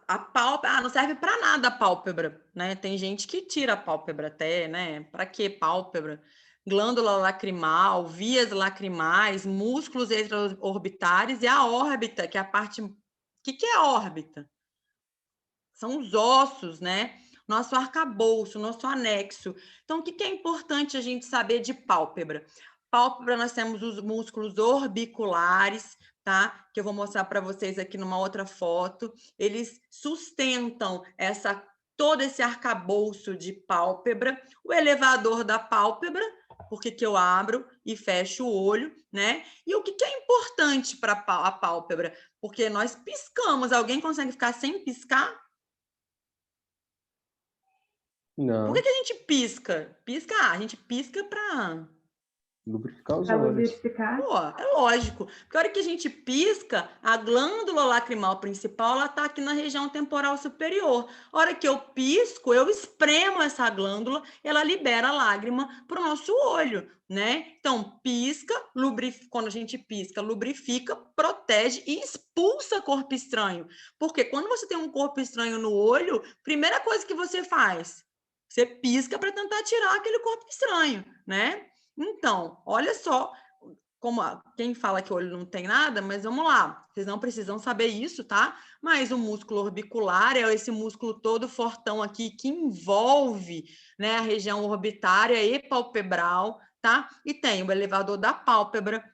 A pálpebra, não serve para nada a pálpebra, né? Tem gente que tira a pálpebra até, né? Para que pálpebra? Glândula lacrimal, vias lacrimais, músculos extraorbitares e a órbita, que é a parte... O que é a órbita? São os ossos, né? Nosso arcabouço, nosso anexo. Então, o que é importante a gente saber de pálpebra? Pálpebra, nós temos os músculos orbiculares, tá? Que eu vou mostrar para vocês aqui numa outra foto. Eles sustentam essa todo esse arcabouço de pálpebra, o elevador da pálpebra, porque que eu abro e fecho o olho, né? E o que é importante para a pálpebra? Porque nós piscamos. Alguém consegue ficar sem piscar? Não. Por que a gente pisca? A gente pisca para lubrificar os olhos. Pô, é lógico. Porque a hora que a gente pisca, a glândula lacrimal principal, ela tá aqui na região temporal superior. A hora que eu pisco, eu espremo essa glândula, ela libera a lágrima para o nosso olho, né? Então, pisca, quando a gente pisca, lubrifica, protege e expulsa corpo estranho. Porque quando você tem um corpo estranho no olho, primeira coisa que você faz, você pisca para tentar tirar aquele corpo estranho, né? Então, olha só, como quem fala que o olho não tem nada, mas vamos lá, vocês não precisam saber isso, tá? Mas o músculo orbicular é esse músculo todo fortão aqui que envolve, né, a região orbitária e palpebral, tá? E tem o elevador da pálpebra,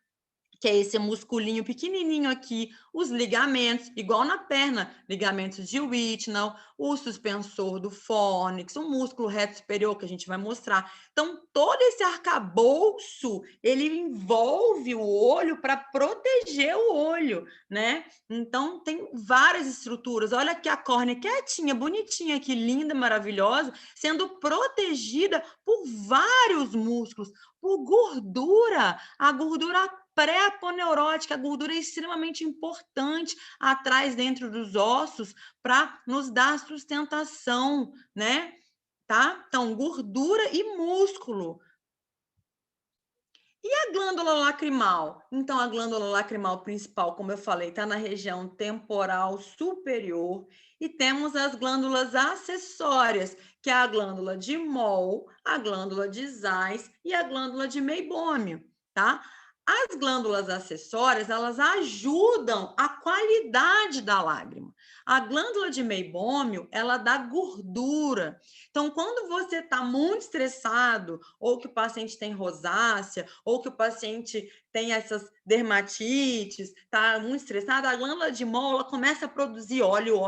que é esse musculinho pequenininho aqui, os ligamentos, igual na perna, ligamentos de Whitnell, o suspensor do fônix, o músculo reto superior, que a gente vai mostrar. Então, todo esse arcabouço, ele envolve o olho para proteger o olho, né? Então, tem várias estruturas. Olha aqui a córnea quietinha, bonitinha aqui, linda, maravilhosa, sendo protegida por vários músculos, por gordura, a gordura pré-aponeurótica, a gordura é extremamente importante atrás dentro dos ossos para nos dar sustentação, né? Tá? Então, gordura e músculo. E a glândula lacrimal? Então, a glândula lacrimal principal, como eu falei, está na região temporal superior e temos as glândulas acessórias, que é a glândula de Moll, a glândula de Zeiss e a glândula de Meibômio, tá? As glândulas acessórias, elas ajudam a qualidade da lágrima. A glândula de Meibômio, ela dá gordura. Então, quando você está muito estressado, ou que o paciente tem rosácea, ou que o paciente tem essas dermatites, está muito estressado, a glândula de Moll, ela começa a produzir óleo.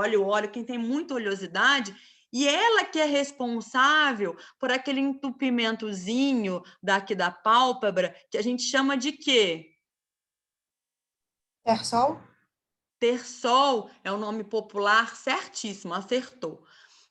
Quem tem muita oleosidade, e ela que é responsável por aquele entupimentozinho daqui da pálpebra, que a gente chama de quê? Tersol? Tersol é o nome popular certíssimo, acertou,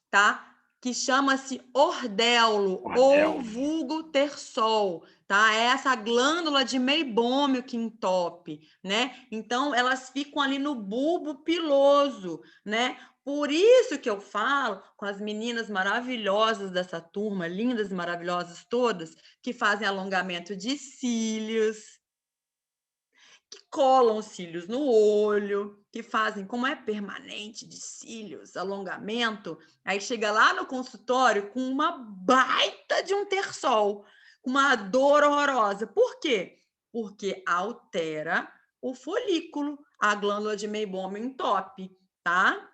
tá? Que chama-se ordéolo, ou vulgo tersol, tá? É essa glândula de Meibômio que entope, né? Então, elas ficam ali no bulbo piloso, né? Por isso que eu falo com as meninas maravilhosas dessa turma, lindas e maravilhosas todas, que fazem alongamento de cílios, que colam os cílios no olho, que fazem, como é permanente de cílios, alongamento, aí chega lá no consultório com uma baita de um tersol, uma dor horrorosa. Por quê? Porque altera o folículo, a glândula de Meibômio entope, tá?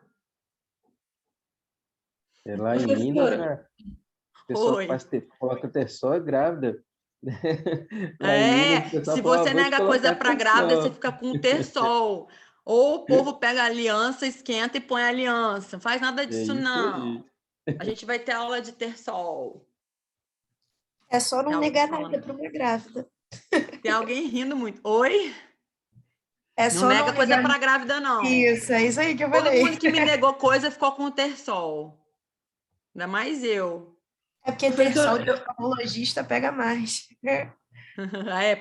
É lá em Minas, né? O pessoal coloca tersol grávida. Se você nega coisa para grávida, você fica com tersol. Ou o povo pega a aliança, esquenta e põe a aliança. Não faz nada disso, não. A gente vai ter aula de tersol. É só não negar nada para uma grávida. Tem alguém rindo muito. Oi? É só não nega coisa para grávida, não. Isso, é isso aí que eu falei. Todo mundo que me negou coisa ficou com tersol. Ainda mais eu. É porque tersol de oftalmologista pega mais.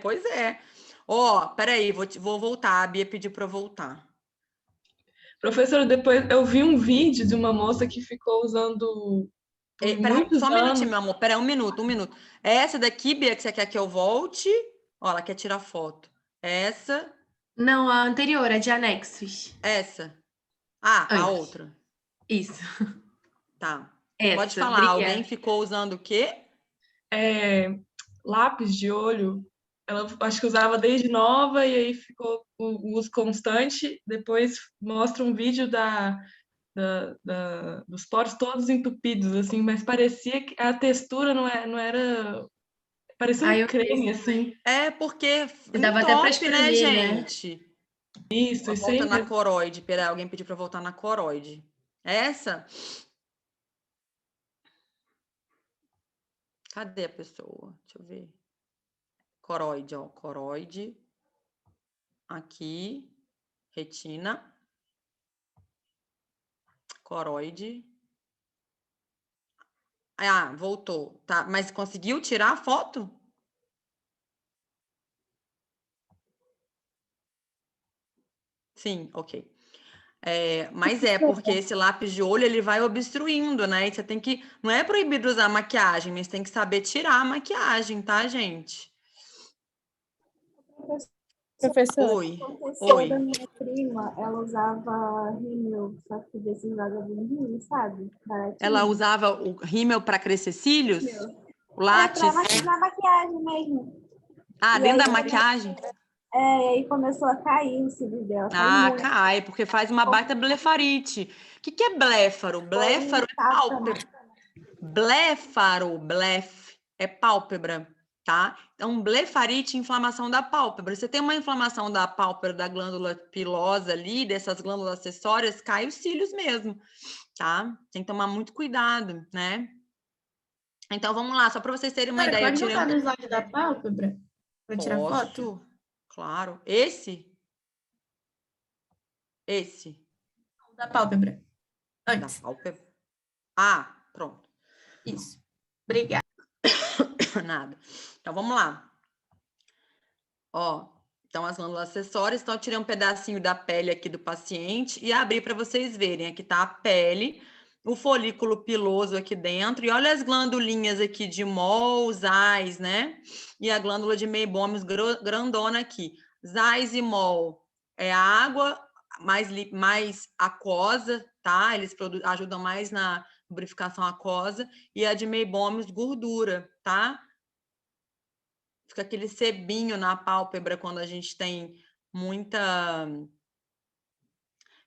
Pois é. Peraí, vou voltar. A Bia pediu para eu voltar. Professora, depois eu vi um vídeo de uma moça que ficou usando. Só um minutinho, meu amor. Peraí, um minuto. É essa daqui, Bia, que você quer que eu volte? Ela quer tirar foto. Essa. Não, a anterior, a de anexos. Essa. A outra. Isso. Tá. Essa, pode falar. obrigada. Alguém ficou usando o quê? Lápis de olho. Ela acho que usava desde nova e aí ficou o uso constante. Depois mostra um vídeo dos poros todos entupidos, assim, mas parecia que a textura não era. Parecia um creme, assim. É, porque dava até pra espremer, né, gente? Isso, volta na coroide. Peraí, alguém pediu para voltar na coroide. Essa? Cadê a pessoa? Deixa eu ver. Coroide, ó. Coroide. Aqui. Retina. Coroide. Ah, voltou. Tá, mas conseguiu tirar a foto? Sim, ok. Mas porque esse lápis de olho ele vai obstruindo, né? E você tem que. Não é proibido usar maquiagem, mas tem que saber tirar a maquiagem, tá, gente? Professora, Oi. aconteceu Da minha prima, ela usava rímel, só que desses vagabundinhos, sabe? Baratinho. Ela usava o rímel para crescer cílios? O lápis? Na maquiagem mesmo. Ah, E dentro aí, da maquiagem? e aí começou a cair os cílios dela. Cai, porque faz uma baita blefarite. O que é bléfaro? Bléfaro é pálpebra. Blef é pálpebra, tá? Então, blefarite, inflamação da pálpebra. Você tem uma inflamação da pálpebra, da glândula pilosa ali, dessas glândulas acessórias, cai os cílios mesmo, tá? Tem que tomar muito cuidado, né? Então, vamos lá, só para vocês terem uma ideia. Pode botar no slide da pálpebra para tirar foto? Claro. Esse? Da pálpebra. Antes. Da pálpebra? Ah, pronto. Isso. Obrigada. Nada. Então, vamos lá. Ó, então as glândulas acessórias. Então, eu tirei um pedacinho da pele aqui do paciente e abri para vocês verem. Aqui tá a pele, o folículo piloso aqui dentro. E olha as glandulinhas aqui de Moll, Zeiss, né? E a glândula de Meibomius grandona aqui. Zeiss e Moll é a água mais aquosa, tá? Eles ajudam mais na lubrificação aquosa. E a de Meibomius, gordura, tá? Fica aquele sebinho na pálpebra quando a gente tem muita...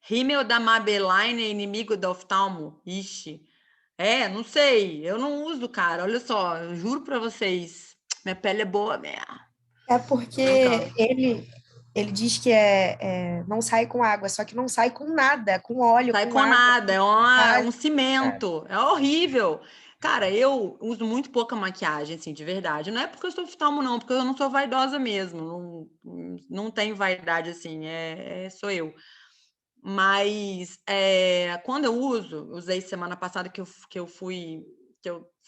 Rímel da Maybelline é inimigo do oftalmo? Ixi. Não sei. Eu não uso, cara. Olha só, eu juro pra vocês. Minha pele é boa mesmo. É porque ele diz que não sai com água, só que não sai com nada, com óleo, Sai com água, nada, é um cimento. É horrível. Cara, eu uso muito pouca maquiagem, assim, de verdade. Não é porque eu sou oftalmo, não, porque eu não sou vaidosa mesmo. Não tenho vaidade, assim, sou eu. Mas quando eu usei semana passada que eu fui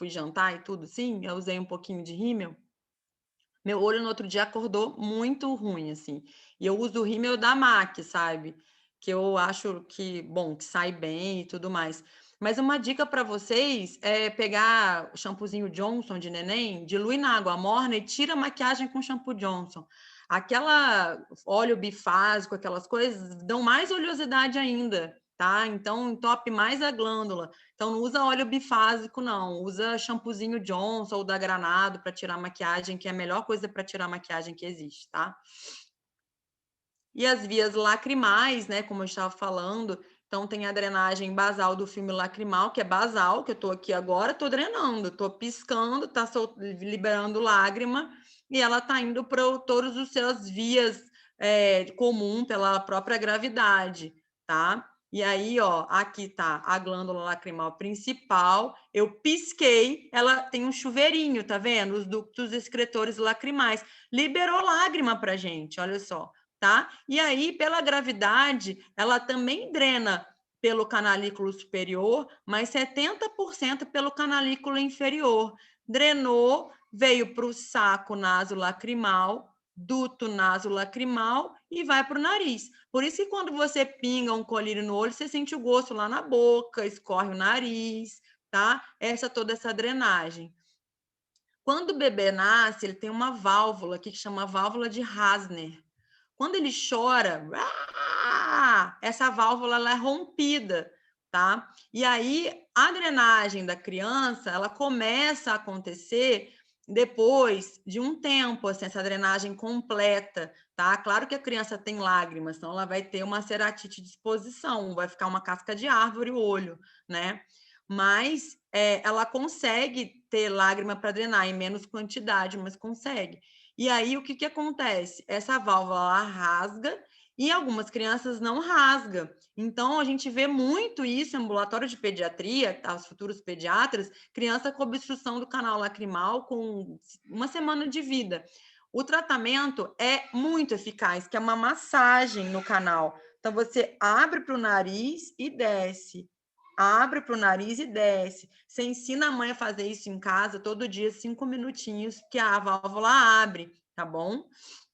jantar e tudo, sim, eu usei um pouquinho de rímel. Meu olho no outro dia acordou muito ruim, assim. E eu uso o rímel da MAC, sabe? Que eu acho que, bom, que sai bem e tudo mais. Mas uma dica para vocês é pegar o shampoozinho Johnson de neném, dilui na água morna e tira a maquiagem com shampoo Johnson. Aquela óleo bifásico, aquelas coisas, dão mais oleosidade ainda, tá? Então, entope mais a glândula. Então, não usa óleo bifásico, não. Usa shampoozinho Johnson ou da Granado para tirar maquiagem, que é a melhor coisa para tirar maquiagem que existe, tá? E as vias lacrimais, né? Como eu estava falando. Então, tem a drenagem basal do filme lacrimal, que é basal, que eu estou aqui agora, estou drenando, estou piscando, está liberando lágrima, e ela está indo para todas as suas vias comum pela própria gravidade, tá? E aí, ó, aqui tá a glândula lacrimal principal. Eu pisquei, ela tem um chuveirinho, tá vendo? Os ductos excretores lacrimais. Liberou lágrima pra gente, olha só, tá? E aí, pela gravidade, ela também drena pelo canalículo superior, mas 70% pelo canalículo inferior. Drenou, veio para o saco nasolacrimal, duto nasolacrimal e vai para o nariz. Por isso que quando você pinga um colírio no olho, você sente o gosto lá na boca, escorre o nariz, tá? Toda essa drenagem. Quando o bebê nasce, ele tem uma válvula aqui que chama válvula de Hasner. Quando ele chora, essa válvula ela é rompida, tá? E aí a drenagem da criança, ela começa a acontecer depois de um tempo, assim, essa drenagem completa, tá? Claro que a criança tem lágrimas, então ela vai ter uma ceratite de exposição, vai ficar uma casca de árvore o olho, né? Mas ela consegue ter lágrima para drenar em menos quantidade, mas consegue. E aí, o que acontece? Essa válvula ela rasga E algumas crianças não rasga. Então, a gente vê muito isso em ambulatório de pediatria, os futuros pediatras, criança com obstrução do canal lacrimal com 1 semana de vida. O tratamento é muito eficaz, que é uma massagem no canal. Então, você abre para o nariz e desce. Abre para o nariz e desce. Você ensina a mãe a fazer isso em casa todo dia, 5 minutinhos, que a válvula abre, tá bom?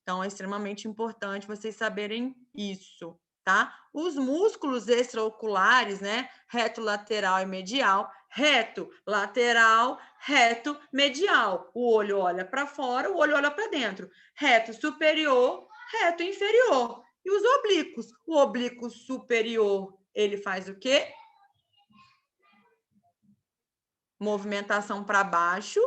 Então, é extremamente importante vocês saberem isso, tá? Os músculos extraoculares, né? Reto, lateral e medial. Reto, lateral, reto, medial. O olho olha para fora, o olho olha para dentro. Reto superior, reto inferior. E os oblíquos? O oblíquo superior, ele faz o quê? Movimentação para baixo.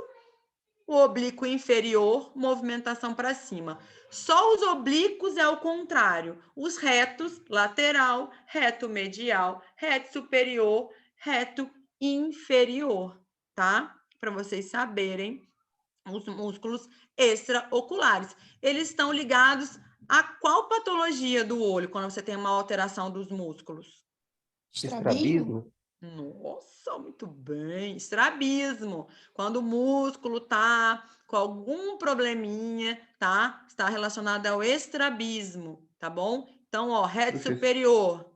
O oblíquo inferior, movimentação para cima. Só os oblíquos é o contrário. Os retos, lateral, reto medial, reto superior, reto inferior, tá? Para vocês saberem os músculos extraoculares. Eles estão ligados a qual patologia do olho quando você tem uma alteração dos músculos? Estrabismo? Nossa, muito bem. Estrabismo. Quando o músculo está com algum probleminha, tá? Está relacionado ao estrabismo, tá bom? Então, ó, reto superior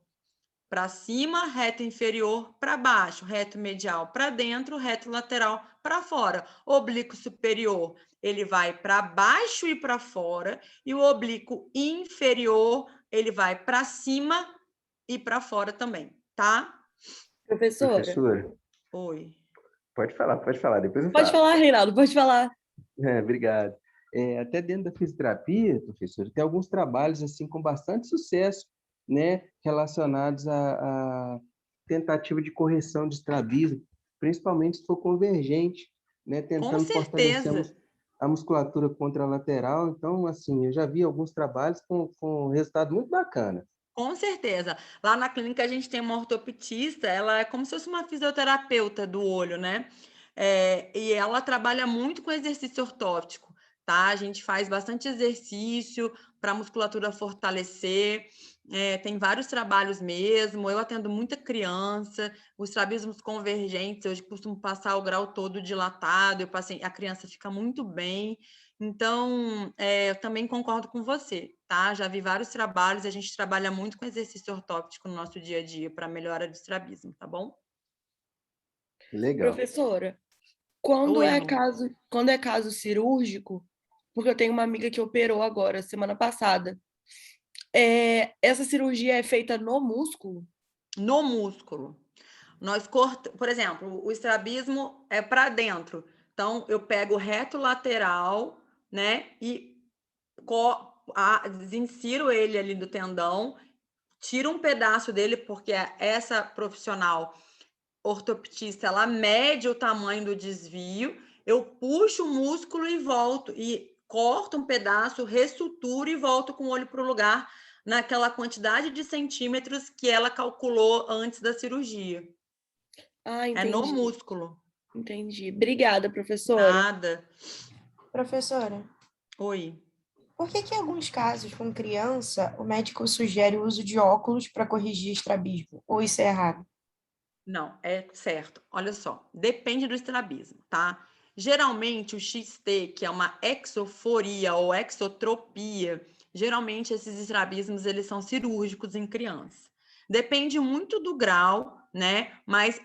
para cima, reto inferior para baixo, reto medial para dentro, reto lateral para fora. Oblíquo superior, ele vai para baixo e para fora, e o oblíquo inferior, ele vai para cima e para fora também, tá? Professora. Oi. Pode falar, depois eu Pode falo. falar, Reinaldo, pode falar. Obrigado. Até dentro da fisioterapia, professor, tem alguns trabalhos assim com bastante sucesso, né, relacionados à tentativa de correção de estrabismo, principalmente se for convergente, né, tentando fortalecer a musculatura contralateral. Então, assim, eu já vi alguns trabalhos com resultado muito bacana. Com certeza. Lá na clínica a gente tem uma ortopedista, ela é como se fosse uma fisioterapeuta do olho, né? E ela trabalha muito com exercício ortóptico, tá? A gente faz bastante exercício para a musculatura fortalecer. Tem vários trabalhos mesmo. Eu atendo muita criança, os estrabismos convergentes, eu costumo passar o grau todo dilatado, a criança fica muito bem. Então, eu também concordo com você, tá? Já vi vários trabalhos, a gente trabalha muito com exercício ortóptico no nosso dia a dia para melhora do estrabismo, tá bom? Legal. Professora, quando Oi, é amor. caso cirúrgico, porque eu tenho uma amiga que operou agora, semana passada, essa cirurgia é feita no músculo? No músculo. Por exemplo, o estrabismo é para dentro. Então, eu pego o reto lateral, né? E desinsiro ele ali do tendão, tiro um pedaço dele, porque essa profissional ortopedista, ela mede o tamanho do desvio, eu puxo o músculo e volto, e corto um pedaço, ressuturo e volto com o olho para o lugar, naquela quantidade de centímetros que ela calculou antes da cirurgia. Ah, entendi. É no músculo. Entendi. Obrigada, professora. Nada. Professora. Oi. Por que em alguns casos, com criança, o médico sugere o uso de óculos para corrigir estrabismo? Ou isso é errado? Não, é certo. Olha só, depende do estrabismo, tá? Geralmente, o XT, que é uma exoforia ou exotropia, geralmente esses estrabismos, eles são cirúrgicos em criança. Depende muito do grau, né? Mas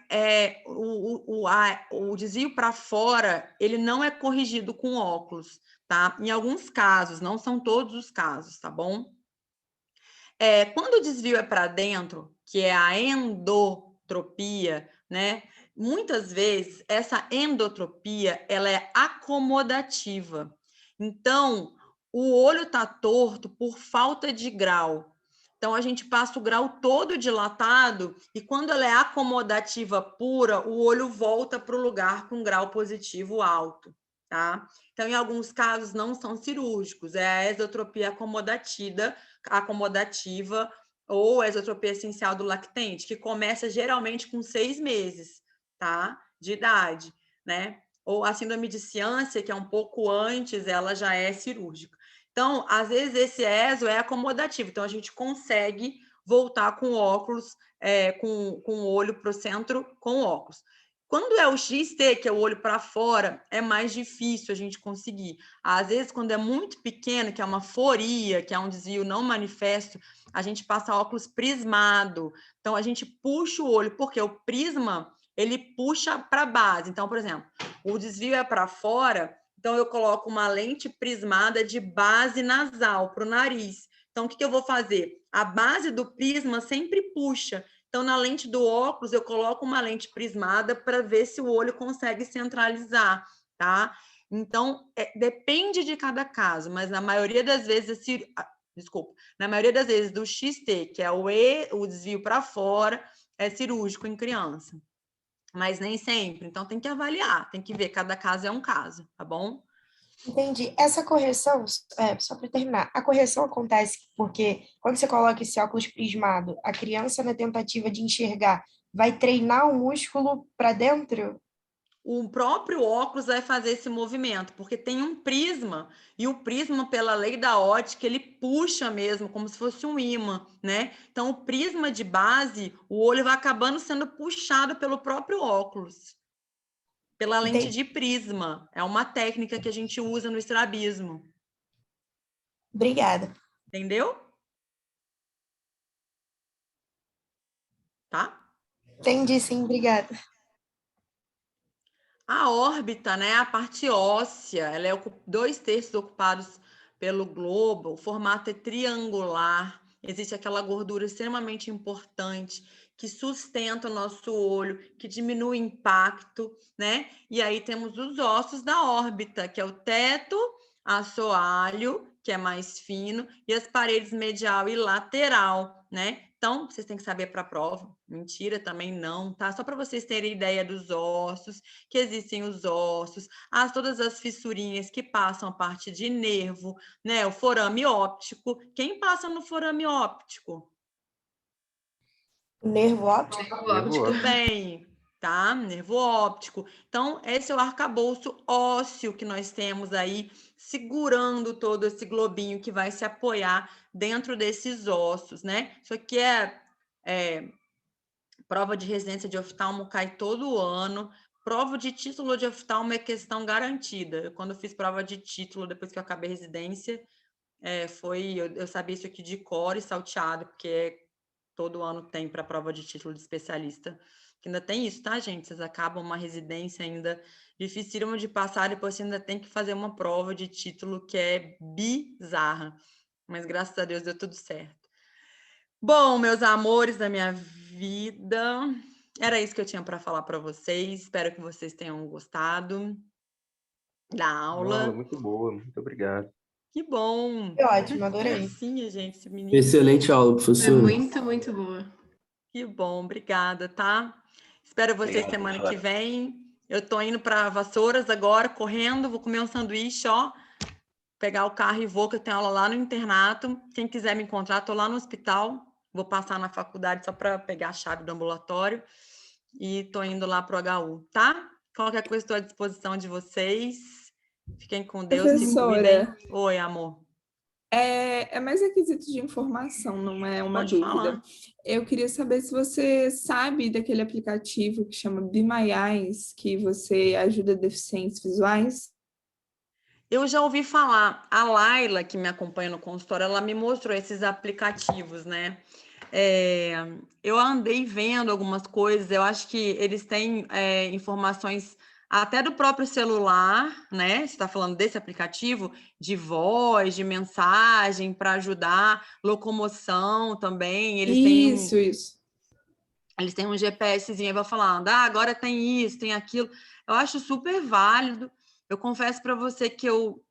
o desvio para fora, ele não é corrigido com óculos, tá? Em alguns casos, não são todos os casos, tá bom? Quando o desvio é para dentro, que é a endotropia, né? Muitas vezes essa endotropia ela é acomodativa. Então, o olho está torto por falta de grau. Então, a gente passa o grau todo dilatado e quando ela é acomodativa pura, o olho volta para o lugar com grau positivo alto, tá? Então, em alguns casos, não são cirúrgicos, é a exotropia acomodativa ou exotropia essencial do lactente, que começa geralmente com 6 meses, tá? De idade, né? Ou a síndrome de Ciância, que é um pouco antes, ela já é cirúrgica. Então, às vezes, esse ESO é acomodativo. Então, a gente consegue voltar com óculos, com o olho para o centro com óculos. Quando é o XT, que é o olho para fora, é mais difícil a gente conseguir. Às vezes, quando é muito pequeno, que é uma foria, que é um desvio não manifesto, a gente passa óculos prismado. Então, a gente puxa o olho, porque o prisma, ele puxa para a base. Então, por exemplo, o desvio é para fora, então eu coloco uma lente prismada de base nasal para o nariz. Então, o que eu vou fazer? A base do prisma sempre puxa. Então, na lente do óculos, eu coloco uma lente prismada para ver se o olho consegue centralizar, tá? Então, depende de cada caso, mas na maioria das vezes, na maioria das vezes do XT, que é o desvio para fora, é cirúrgico em criança. Mas nem sempre. Então, tem que avaliar, tem que ver, cada caso é um caso, tá bom? Entendi. Essa correção, só para terminar, a correção acontece porque quando você coloca esse óculos prismado, a criança, na tentativa de enxergar, vai treinar o músculo para dentro? O próprio óculos vai fazer esse movimento, porque tem um prisma, e o prisma, pela lei da ótica, ele puxa mesmo, como se fosse um ímã, né? Então, o prisma de base, o olho vai acabando sendo puxado pelo próprio óculos, pela lente de prisma. É uma técnica que a gente usa no estrabismo. Obrigada. Entendeu? Tá? Entendi, sim, obrigada. A órbita, né, a parte óssea, ela é 2/3 ocupados pelo globo, o formato é triangular, existe aquela gordura extremamente importante que sustenta o nosso olho, que diminui o impacto, né? E aí temos os ossos da órbita, que é o teto, assoalho, que é mais fino, e as paredes medial e lateral, né? Então, vocês têm que saber para a prova. Mentira, também não, tá? Só para vocês terem ideia dos ossos, que existem os ossos, todas as fissurinhas que passam a parte de nervo, né? O forame óptico. Quem passa no forame óptico? Nervo óptico? Tudo bem, tá? Nervo óptico. Então, esse é o arcabouço ósseo que nós temos aí, segurando todo esse globinho que vai se apoiar dentro desses ossos, né? Isso aqui é prova de residência de oftalmo, cai todo ano. Prova de título de oftalmo é questão garantida. Quando eu fiz prova de título, depois que eu acabei a residência, eu sabia isso aqui de cor e salteado, porque todo ano tem para prova de título de especialista. Que ainda tem isso, tá, gente? Vocês acabam uma residência ainda dificílima de passar, depois você ainda tem que fazer uma prova de título que é bizarra. Mas graças a Deus deu tudo certo. Bom, meus amores da minha vida, era isso que eu tinha para falar para vocês. Espero que vocês tenham gostado da aula. Aula muito boa, muito obrigado. Que bom. Que ótimo, adorei. Gracinha, gente, esse menino. Excelente aula, professora. Foi muito, muito boa. Que bom, obrigada, tá? Espero vocês semana que vem. Eu tô indo para Vassouras agora, correndo, vou comer um sanduíche, ó. Pegar o carro e vou, que eu tenho aula lá no internato. Quem quiser me encontrar, tô lá no hospital. Vou passar na faculdade só para pegar a chave do ambulatório. E tô indo lá pro HU, tá? Qualquer coisa, estou à disposição de vocês. Fiquem com Deus, se cuidem. Oi, amor. É mais requisito de informação, não é uma Pode dúvida. falar. Eu queria saber se você sabe daquele aplicativo que chama Be My Eyes, que você ajuda deficientes visuais. Eu já ouvi falar. A Laila, que me acompanha no consultório, ela me mostrou esses aplicativos, né? Eu andei vendo algumas coisas, eu acho que eles têm informações até do próprio celular, né? Você está falando desse aplicativo, de voz, de mensagem, para ajudar, locomoção também. Eles Eles têm um GPSzinho, vai falando, agora tem isso, tem aquilo. Eu acho super válido. Eu confesso para você que eu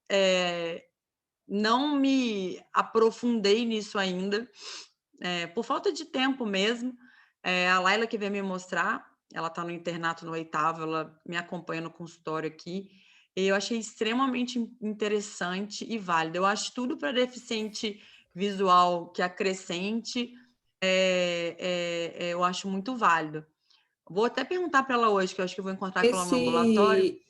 não me aprofundei nisso ainda, por falta de tempo mesmo. A Laila que veio me mostrar, ela está no internato no 8º, ela me acompanha no consultório aqui, e eu achei extremamente interessante e válido. Eu acho tudo para deficiente visual que acrescente, eu acho muito válido. Vou até perguntar para ela hoje, que eu acho que eu vou encontrar com ela no ambulatório.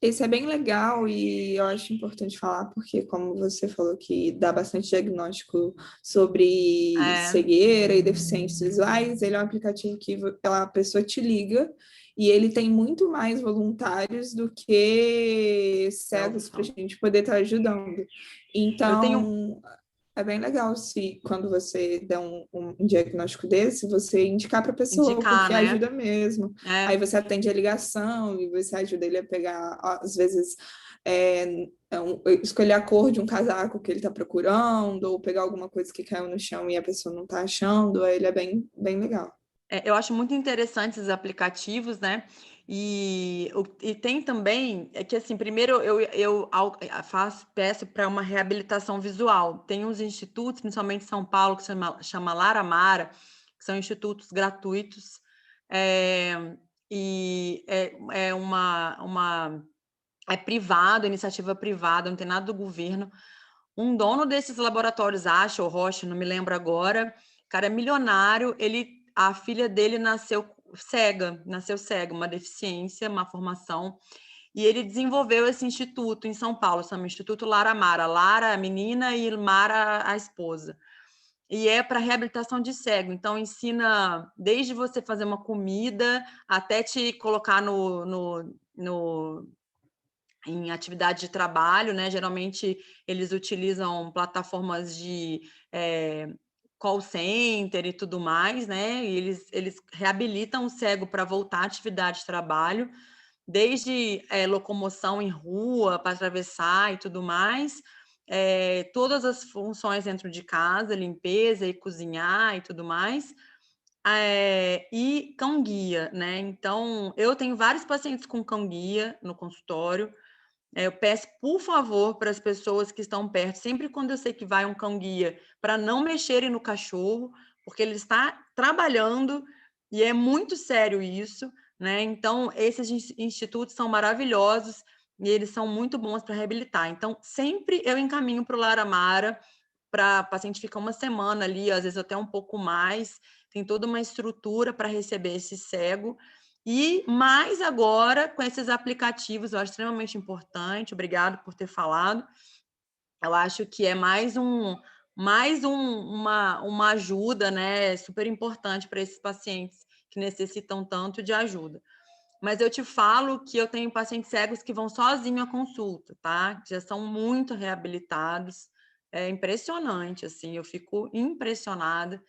Esse é bem legal e eu acho importante falar porque, como você falou que dá bastante diagnóstico sobre cegueira e deficientes visuais, ele é um aplicativo que a pessoa te liga e ele tem muito mais voluntários do que cegos para a gente poder estar ajudando. Então, é bem legal se quando você der um diagnóstico desse, você indicar para a pessoa, porque ajuda mesmo. Aí você atende a ligação e você ajuda ele a pegar, às vezes, escolher a cor de um casaco que ele está procurando, ou pegar alguma coisa que caiu no chão e a pessoa não está achando. Aí ele é bem, bem legal. Eu acho muito interessante esses aplicativos, né? E tem também, que assim, primeiro eu peço para uma reabilitação visual. Tem uns institutos, principalmente em São Paulo, que chama Lara Mara, que são institutos gratuitos, e é privado, iniciativa privada, não tem nada do governo. Um dono desses laboratórios, Acha ou Rocha, não me lembro agora, o cara é milionário, a filha dele nasceu cega, uma deficiência, uma formação, e ele desenvolveu esse instituto em São Paulo, chama Instituto Lara Mara, Lara a menina e Mara a esposa, e é para reabilitação de cego, então ensina desde você fazer uma comida até te colocar em atividade de trabalho, né? Geralmente eles utilizam plataformas de call center e tudo mais, né? E eles reabilitam o cego para voltar à atividade de trabalho, desde locomoção em rua, para atravessar e tudo mais, todas as funções dentro de casa, limpeza e cozinhar e tudo mais, e cão-guia, né? Então, eu tenho vários pacientes com cão-guia no consultório. Eu peço, por favor, para as pessoas que estão perto, sempre quando eu sei que vai um cão-guia, para não mexerem no cachorro, porque ele está trabalhando e é muito sério isso, né? Então, esses institutos são maravilhosos e eles são muito bons para reabilitar. Então, sempre eu encaminho para o Lara Mara, para o paciente ficar uma semana ali, às vezes até um pouco mais, tem toda uma estrutura para receber esse cego. E mais agora, com esses aplicativos, eu acho extremamente importante, obrigado por ter falado. Eu acho que é mais uma ajuda, né, super importante para esses pacientes que necessitam tanto de ajuda. Mas eu te falo que eu tenho pacientes cegos que vão sozinho à consulta, tá? Que já são muito reabilitados. É impressionante, assim, eu fico impressionada.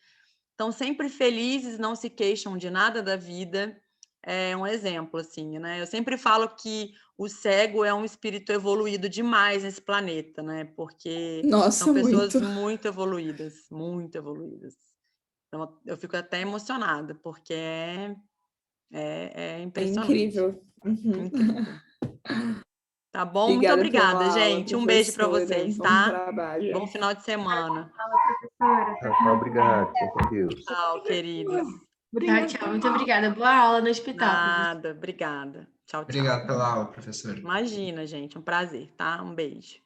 Estão sempre felizes, não se queixam de nada da vida. É um exemplo, assim, né? Eu sempre falo que o cego é um espírito evoluído demais nesse planeta, né? Porque são pessoas muito evoluídas, muito evoluídas. Então, eu fico até emocionada, porque é impressionante. É incrível. Incrível. Tá bom? Obrigada, muito obrigada, pela aula, gente. Um beijo para vocês, bom tá? trabalho. Bom final de semana. Obrigado. Com Deus. Tchau, queridos. Tchau, muito obrigada. Boa aula no hospital. Nada, obrigada. Tchau, tchau. Obrigado pela aula, professora. Imagina, gente, um prazer, tá? Um beijo.